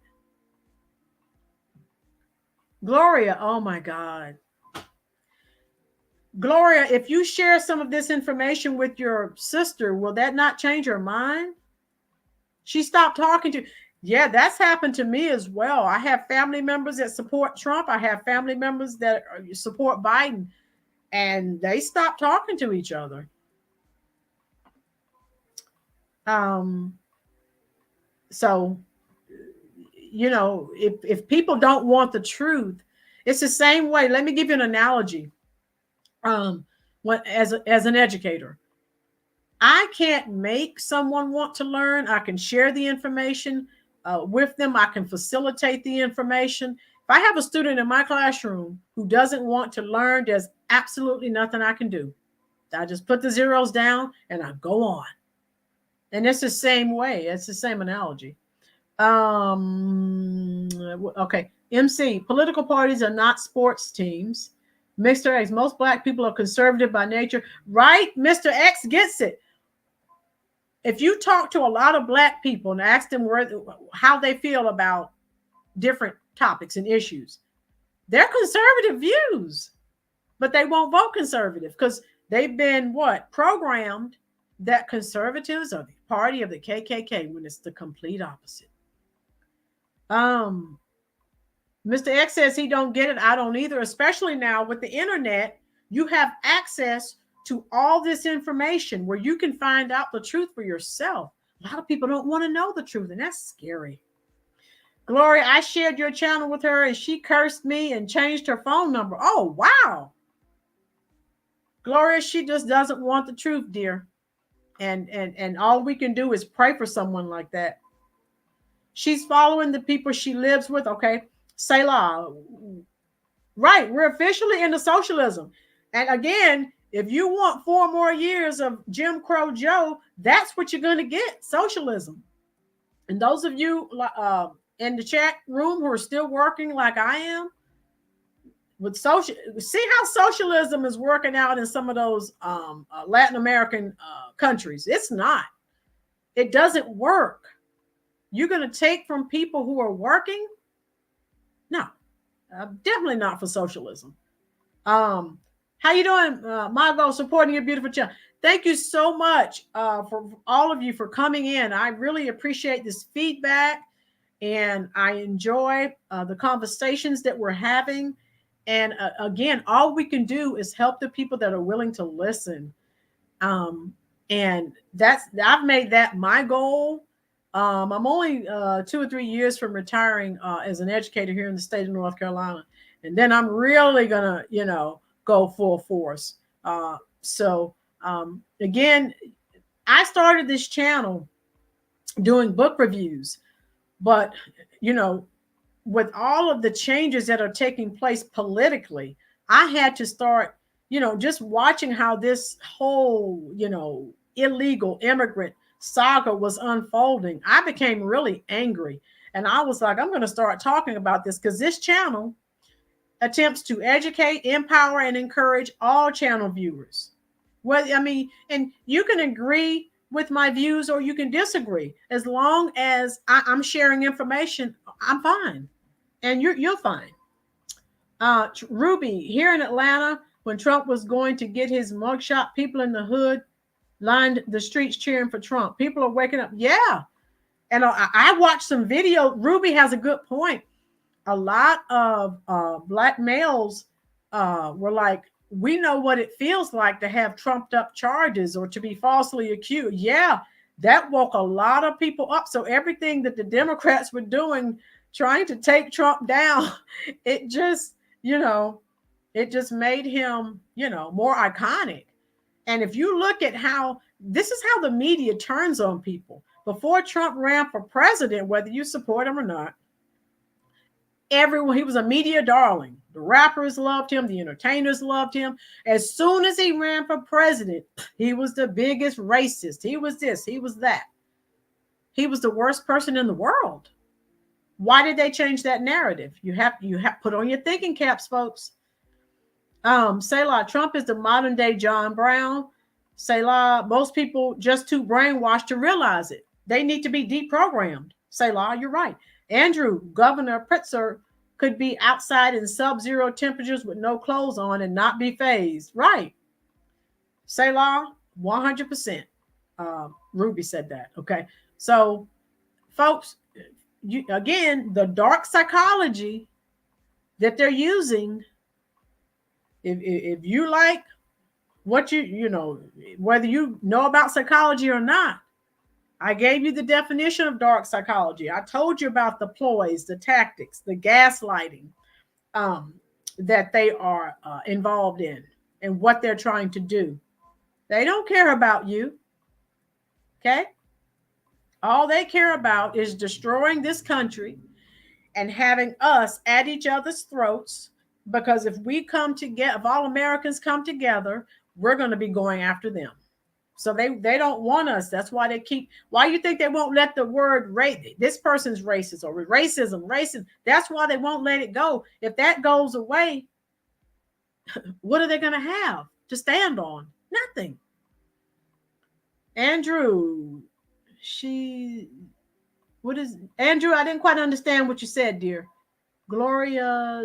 S1: Gloria, oh my God. Gloria, if you share some of this information with your sister, will that not change her mind? She stopped talking to you. Yeah, that's happened to me as well. I have family members that support Trump. I have family members that support Biden, and they stopped talking to each other. So, you know, if people don't want the truth, it's the same way. Let me give you an analogy. As an educator, I can't make someone want to learn. I can share the information with them. I can facilitate the information. If I have a student in my classroom who doesn't want to learn, there's absolutely nothing I can do. I just put the zeros down and I go on. And it's the same way. It's the same analogy. Okay. MC, political parties are not sports teams. Mr. X, most black people are conservative by nature. Right? Mr. X gets it. If you talk to a lot of black people and ask them how they feel about different topics and issues, they're conservative views, but they won't vote conservative because they've been programmed that conservatives are the party of the KKK when it's the complete opposite. Mr. X says he don't get it. I don't either, especially now with the internet. You have access to all this information where you can find out the truth for yourself. A lot of people don't want to know the truth, and that's scary. Gloria, I shared your channel with her, and she cursed me and changed her phone number. Oh, wow. Gloria, she just doesn't want the truth, dear. And all we can do is pray for someone like that. She's following the people she lives with. Okay. Selah. Right. We're officially into socialism. And again, if you want 4 more years of Jim Crow Joe, that's what you're going to get. Socialism. And those of you in the chat room who are still working like I am, with see how socialism is working out in some of those Latin American countries. It's not. It doesn't work. You're going to take from people who are working? No, definitely not for socialism. How you doing, Margot, supporting your beautiful channel? Thank you so much for all of you for coming in. I really appreciate this feedback, and I enjoy the conversations that we're having. And again, all we can do is help the people that are willing to listen. And I've made that my goal. I'm only 2 or 3 years from retiring as an educator here in the state of North Carolina. And then I'm really going to, go full force. Again, I started this channel doing book reviews, but, with all of the changes that are taking place politically, I had to start, just watching how this whole, illegal immigrant saga was unfolding. I became really angry, and I was like, I'm going to start talking about this because this channel attempts to educate, empower, and encourage all channel viewers. And you can agree with my views or you can disagree. As long as I'm sharing information, I'm fine. And you're fine. Ruby, here in Atlanta, when Trump was going to get his mugshot, people in the hood lined the streets cheering for Trump. People are waking up. Yeah. And I watched some video. Ruby has a good point. a lot of black males were like, we know what it feels like to have trumped up charges or to be falsely accused. Yeah, that woke a lot of people up. So everything that the Democrats were doing, trying to take Trump down, it just, it just made him, more iconic. And if you look at how this is how the media turns on people. Before Trump ran for president, whether you support him or not, everyone, he was a media darling. The rappers loved him, the entertainers loved him. As soon as he ran for president, he was the biggest racist. He was this, he was that. He was the worst person in the world. Why did they change that narrative? You have put on your thinking caps, folks. Selah, Trump is the modern day John Brown. Selah, most people just too brainwashed to realize it. They need to be deprogrammed. Selah, you're right. Andrew, Governor Pritzker could be outside in sub-zero temperatures with no clothes on and not be phased. Right. Selah, 100%. Ruby said that. Okay. So, folks, again, the dark psychology that they're using, if you like what whether you know about psychology or not, I gave you the definition of dark psychology. I told you about the ploys, the tactics, the gaslighting that they are involved in and what they're trying to do. They don't care about you. Okay? All they care about is destroying this country and having us at each other's throats. Because if we come together, if all Americans come together, we're going to be going after them. So they don't want us. That's why they keep. Why you think they won't let the word race? This person's racist or racism. That's why they won't let it go. If that goes away, what are they going to have to stand on? Nothing. Andrew, what is Andrew? I didn't quite understand what you said, dear. Gloria.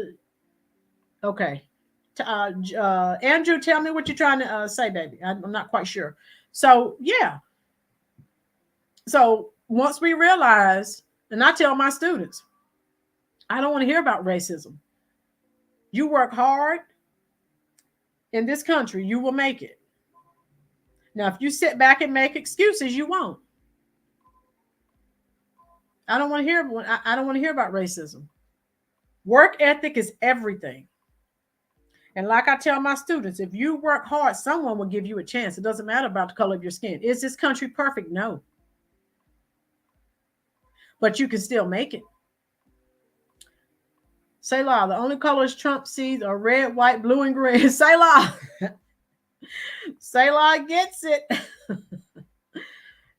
S1: Okay. Andrew, tell me what you're trying to say, baby. I'm not quite sure. So, yeah. So once we realize, and I tell my students, I don't want to hear about racism. You work hard in this country, you will make it. Now, if you sit back and make excuses, you won't. I don't want to hear about racism. Work ethic is everything. And like I tell my students, if you work hard, someone will give you a chance. It doesn't matter about the color of your skin. Is this country perfect? No. But you can still make it. Selah, the only colors Trump sees are red, white, blue, and green. Selah. Selah gets it.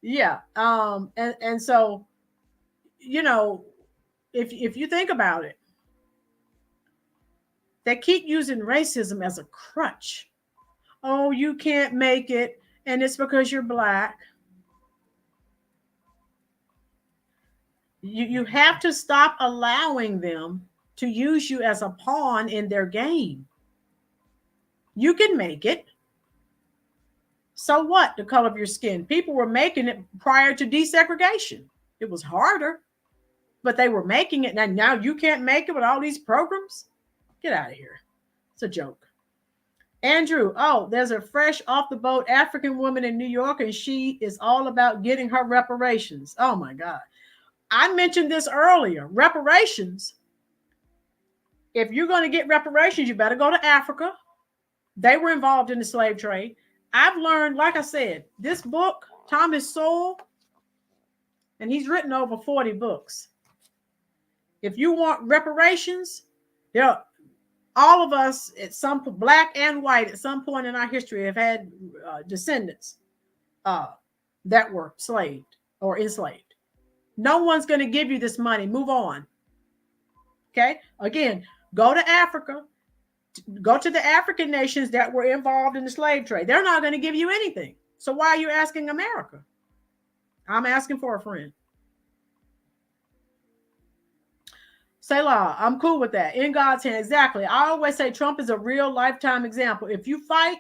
S1: Yeah. And so, if you think about it, they keep using racism as a crutch. Oh, you can't make it, and it's because you're black. You have to stop allowing them to use you as a pawn in their game. You can make it. So what? The color of your skin. People were making it prior to desegregation. It was harder, but they were making it. Now you can't make it with all these programs? Get out of here. It's a joke. Andrew, there's a fresh off the boat African woman in New York, and she is all about getting her reparations. Oh my God. I mentioned this earlier. Reparations. If you're going to get reparations, you better go to Africa. They were involved in the slave trade. I've learned, like I said, this book, Thomas Sowell, and he's written over 40 books. If you want reparations, all of us at some black and white at some point in our history have had descendants that were slaved or enslaved. No one's going to give you this money. Move on. Okay. Again, go to Africa. Go to the African nations that were involved in the slave trade. They're not going to give you anything. So why are you asking America? I'm asking for a friend. Selah, I'm cool with that. In God's hand, exactly. I always say Trump is a real lifetime example. If you fight,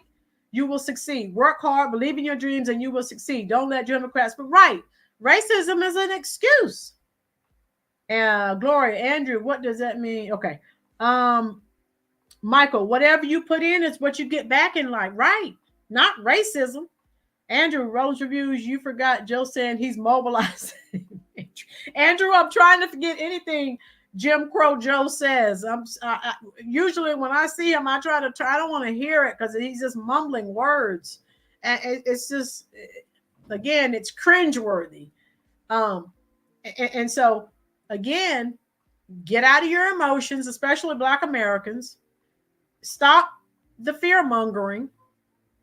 S1: you will succeed. Work hard, believe in your dreams, and you will succeed. Don't let Democrats, but right. Racism is an excuse. Gloria, Andrew, what does that mean? Okay. Michael, whatever you put in is what you get back in life, right? Not racism. Andrew, Rose Reviews, you forgot Joe saying he's mobilizing. Andrew, I'm trying to forget anything Jim Crow Joe says. Usually when I see him, I don't want to hear it because he's just mumbling words. And it's just, again, it's cringeworthy. And so, again, get out of your emotions, especially Black Americans. Stop the fear mongering.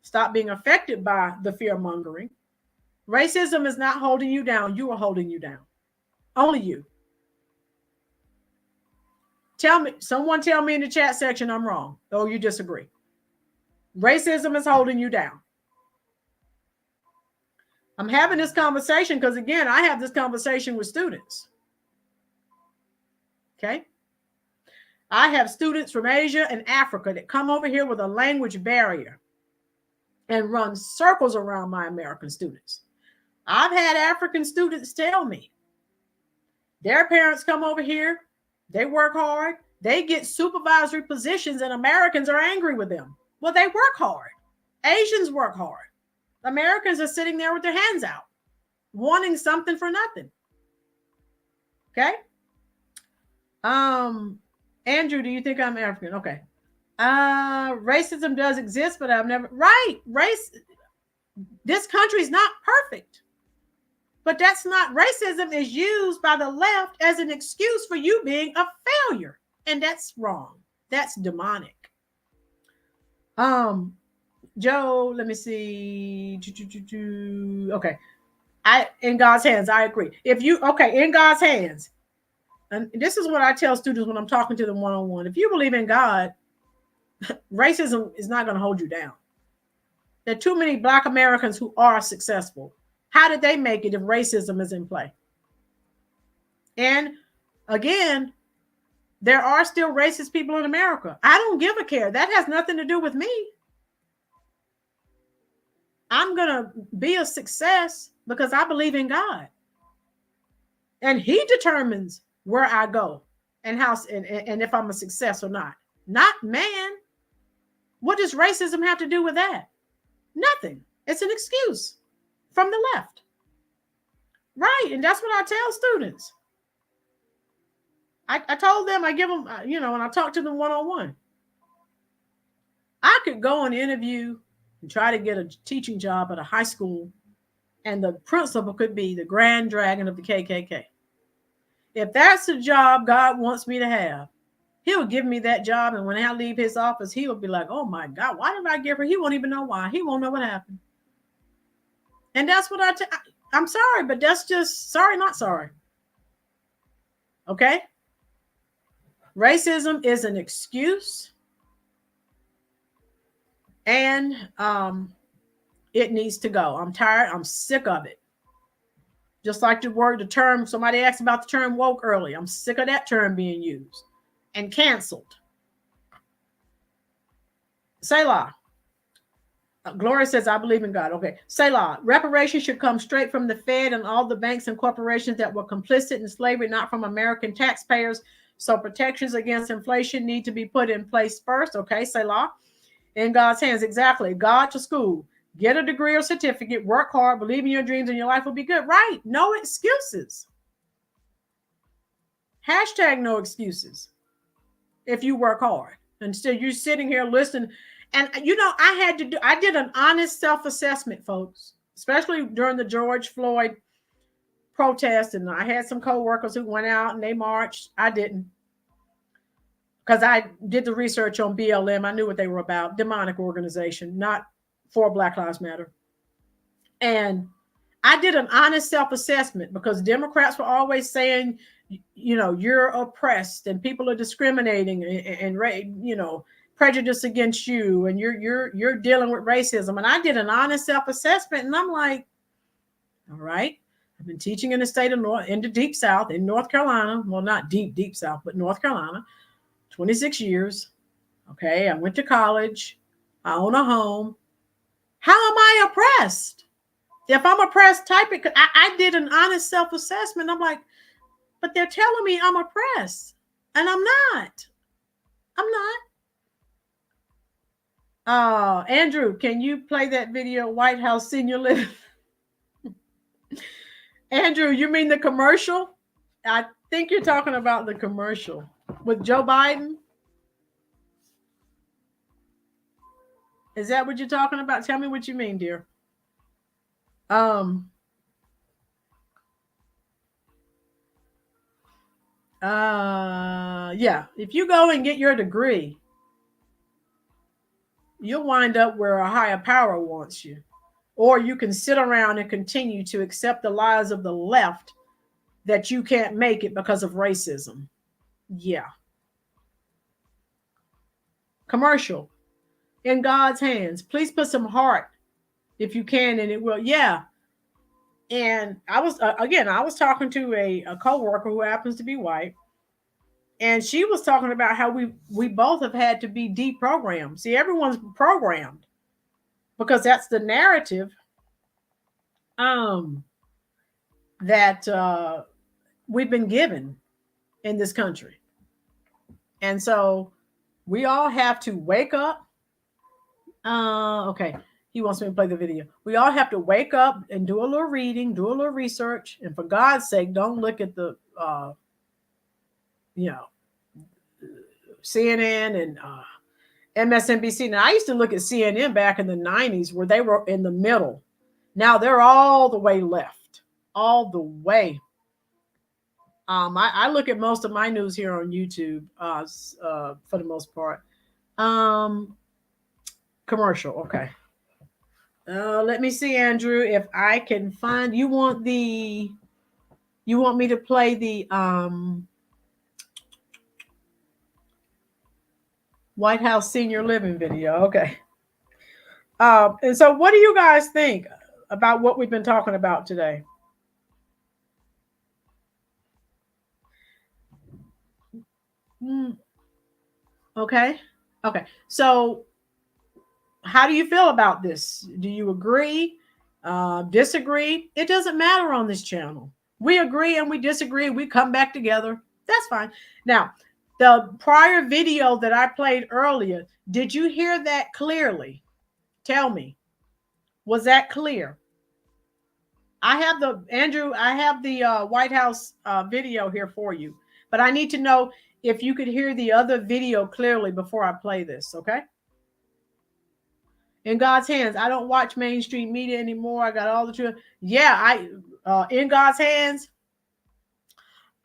S1: Stop being affected by the fear mongering. Racism is not holding you down. You are holding you down. Only you. Someone tell me in the chat section I'm wrong or you disagree. Racism is holding you down. I'm having this conversation because, again, I have this conversation with students. Okay? I have students from Asia and Africa that come over here with a language barrier and run circles around my American students. I've had African students tell me their parents come over here, they work hard, they get supervisory positions, and Americans are angry with them. Well, they work hard. Asians work hard. Americans are sitting there with their hands out, wanting something for nothing. Okay? Andrew, do you think I'm African? Okay. Racism does exist, but I've never... Right. This country is not perfect. But that's not... Racism is used by the left as an excuse for you being a failure. And that's wrong. That's demonic. Joe, let me see. Okay. In God's hands, I agree. In God's hands. And this is what I tell students when I'm talking to them one-on-one. If you believe in God, racism is not going to hold you down. There are too many Black Americans who are successful. How did they make it if racism is in play? And again, there are still racist people in America. I don't give a care. That has nothing to do with me. I'm going to be a success because I believe in God. And He determines where I go and how and if I'm a success or not. Not man. What does racism have to do with that? Nothing. It's an excuse from the left. Right. And that's what I tell students. I told them, I give them, when I talk to them one-on-one. I could go on an interview and try to get a teaching job at a high school, and the principal could be the grand dragon of the KKK. If that's the job God wants me to have, He'll give me that job. And when I leave His office, He'll be like, oh my God, why did I give her? He won't even know why. He won't know what happened. And that's what I'm sorry, but that's just sorry, not sorry. Okay? Racism is an excuse. And it needs to go. I'm tired. I'm sick of it. Just like the term, somebody asked about the term woke earlier. I'm sick of that term being used and canceled. Selah. Gloria says, I believe in God. Okay. Selah. Reparations should come straight from the Fed and all the banks and corporations that were complicit in slavery, not from American taxpayers. So protections against inflation need to be put in place first. Okay. Selah. In God's hands. Exactly. God to school. Get a degree or certificate. Work hard. Believe in your dreams and your life will be good. Right. No excuses. Hashtag no excuses. If you work hard. Instead, you're sitting here listening. And, I did an honest self-assessment, folks, especially during the George Floyd protest. And I had some coworkers who went out and they marched. I didn't. Because I did the research on BLM. I knew what they were about. Demonic organization, not for Black Lives Matter. And I did an honest self-assessment because Democrats were always saying, you're oppressed and people are discriminating and prejudice against you, and you're dealing with racism. And I did an honest self-assessment, and I'm like, all right, I've been teaching in the state of in the deep South, in North Carolina. Well, not deep South, but North Carolina, 26 years. Okay, I went to college. I own a home. How am I oppressed? If I'm oppressed, type it. I did an honest self-assessment. I'm like, but they're telling me I'm oppressed, and I'm not. I'm not. Andrew, can you play that video, White House Senior Living? Andrew, you mean the commercial? I think you're talking about the commercial with Joe Biden. Is that what you're talking about? Tell me what you mean, dear. Yeah. If you go and get your degree, you'll wind up where a higher power wants you. Or you can sit around and continue to accept the lies of the left that you can't make it because of racism. Yeah. Commercial. In God's hands. Please put some heart if you can, and it will. Yeah. And I was talking to a coworker who happens to be white, and she was talking about how we both have had to be deprogrammed. See, everyone's programmed because that's the narrative that we've been given in this country. And so we all have to wake up. Okay. He wants me to play the video. We all have to wake up and do a little reading, do a little research. And for God's sake, don't look at the, CNN and MSNBC. Now, I used to look at CNN back in the 90s where they were in the middle. Now they're all the way left, all the way. I look at most of my news here on YouTube for the most part. Commercial. Okay. Let me see, Andrew, if I can find. You want me to play the White House Senior Living video? Okay. And so what do you guys think about what we've been talking about today? Okay. So how do you feel about this? Do you agree? Disagree? It doesn't matter on this channel. We agree and we disagree. We come back together. That's fine. Now, the prior video that I played earlier, did you hear that clearly? Tell me. Was that clear? I have the White House video here for you, but I need to know if you could hear the other video clearly before I play this, okay? In God's hands. I don't watch mainstream media anymore. I got all the truth. Yeah, in God's hands.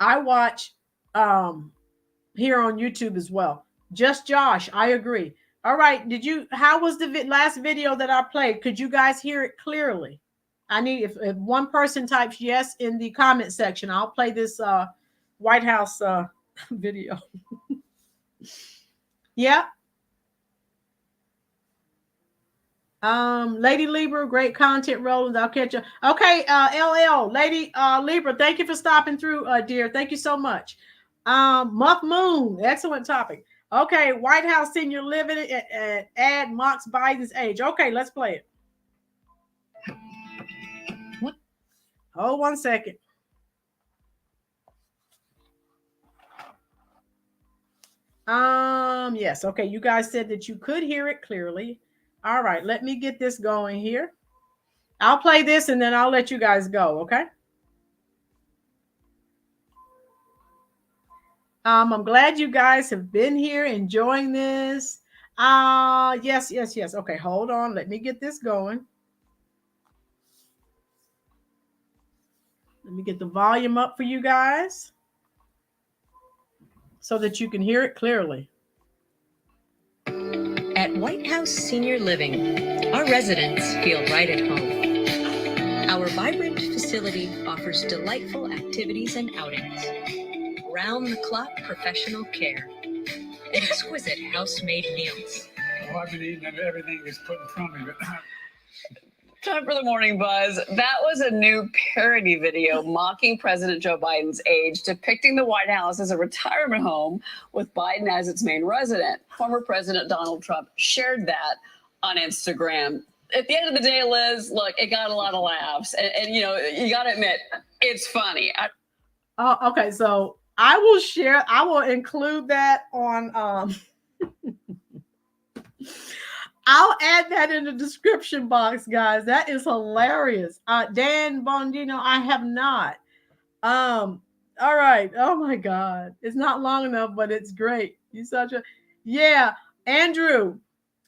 S1: I watch here on YouTube as well. Just Josh, I agree. All right, how was the last video that I played? Could you guys hear it clearly? I need, if one person types yes in the comment section, I'll play this White House video. Yeah. Lady Libra, great content, Roland. I'll catch you. Okay, LL, Lady Libra, thank you for stopping through, dear. Thank you so much. Muff Moon, excellent topic. Okay, White House Senior Living ad mocks Biden's age. Okay, let's play it. What? Hold 1 second. Yes. Okay, you guys said that you could hear it clearly. All right, let me get this going here. I'll play this and then I'll let you guys go, okay? I'm glad you guys have been here enjoying this. Yes. Okay, hold on. Let me get this going. Let me get the volume up for you guys so that you can hear it clearly.
S3: At White House Senior Living, our residents feel right at home. Our vibrant facility offers delightful activities and outings, round-the-clock professional care, and exquisite house-made meals.
S2: Well, I've been eating everything that's put in front of me.
S4: Time for the morning buzz. That was a new parody video mocking President Joe Biden's age, depicting the White House as a retirement home with Biden as its main resident. Former President Donald Trump shared that on Instagram. At the end of the day, Liz, look, it got a lot of laughs. And you know, you got to admit, it's funny.
S1: Oh, okay. So I will share. I will include that on. I'll add that in the description box, guys. That is hilarious. Dan Bondino, I have not. Um. All right. Oh my God, it's not long enough, but it's great. You such a yeah, Andrew.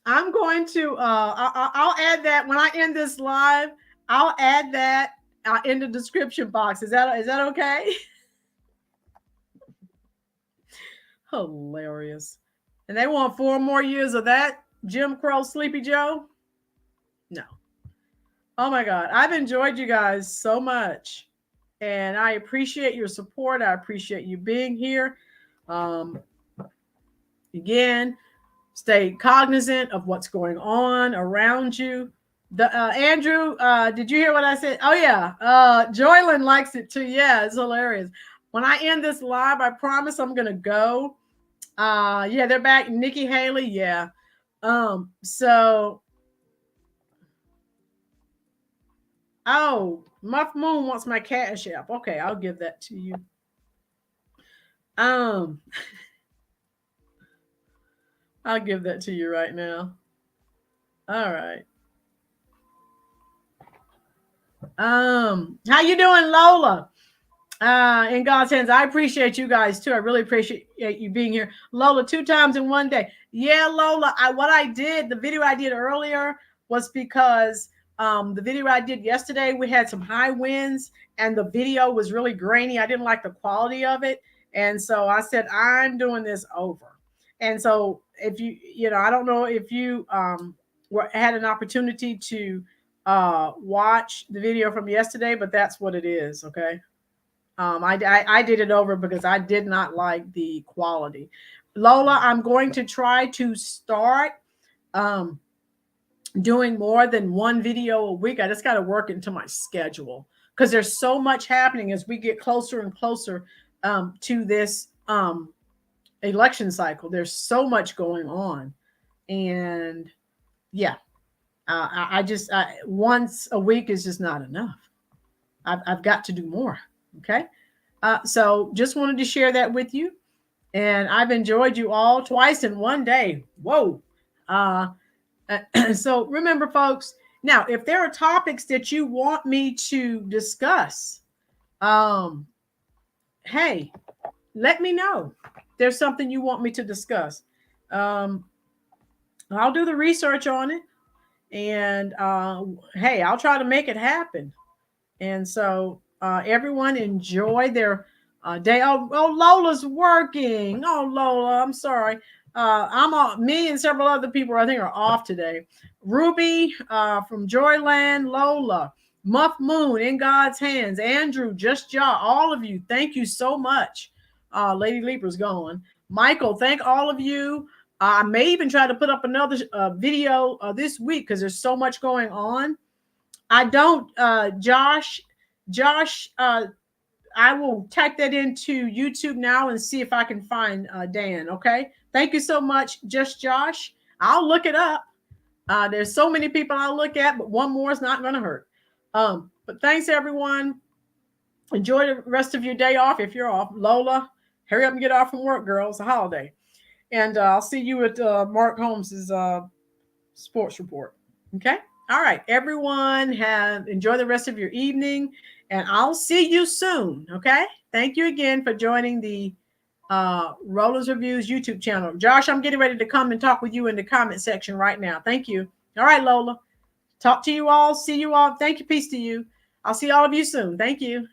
S1: I'm going to. I'll add that when I end this live. I'll add that in the description box. Is that okay? Hilarious. And they want 4 more years of that Jim Crow Sleepy Joe? No. Oh my God. I've enjoyed you guys so much. And I appreciate your support. I appreciate you being here. Um, again, stay cognizant of what's going on around you. Andrew, did you hear what I said? Oh yeah. Joylyn likes it too. Yeah, it's hilarious. When I end this live, I promise I'm gonna go. Yeah, they're back. Nikki Haley, yeah. So Muff Moon wants my Cash App. Okay, I'll give that to you. I'll give that to you right now. All right. How you doing, Lola? In God's hands. I appreciate you guys too. I really appreciate you being here. Lola, 2 times in one day. Yeah, Lola. The video I did earlier was because the video I did yesterday, we had some high winds and the video was really grainy. I didn't like the quality of it. And so I said, I'm doing this over. And so if I don't know if you had an opportunity to watch the video from yesterday, but that's what it is. Okay. I did it over because I did not like the quality. Lola, I'm going to try to start doing more than 1 video a week. I just got to work into my schedule because there's so much happening as we get closer and closer to this election cycle. There's so much going on. And yeah, once a week is just not enough. I've got to do more. Okay. So just wanted to share that with you. And I've enjoyed you all twice in one day. Whoa. So remember, folks, now, if there are topics that you want me to discuss, hey, let me know. There's something you want me to discuss. I'll do the research on it. And hey, I'll try to make it happen. And so everyone enjoy their day. Oh, Lola's working. Oh, Lola, I'm sorry. Me and several other people I think are off today. Ruby from Joyland, Lola, Muff Moon, In God's Hands, Andrew, Just Ja, all of you. Thank you so much. Lady Leaper's gone. Michael, thank all of you. I may even try to put up another video this week because there's so much going on. I don't, Josh, I will type that into YouTube now and see if I can find Dan. Okay. Thank you so much. Just Josh. I'll look it up. There's so many people I'll look at, but one more is not going to hurt. But thanks everyone. Enjoy the rest of your day off. If you're off, Lola, hurry up and get off from work, girl. It's a holiday. And I'll see you at Mark Holmes's sports report. Okay. All right, everyone, enjoy the rest of your evening, and I'll see you soon. Okay. Thank you again for joining the Rollins Reviews YouTube channel. Josh, I'm getting ready to come and talk with you in the comment section right now. Thank you. All right, Lola. Talk to you all. See you all. Thank you. Peace to you. I'll see all of you soon. Thank you.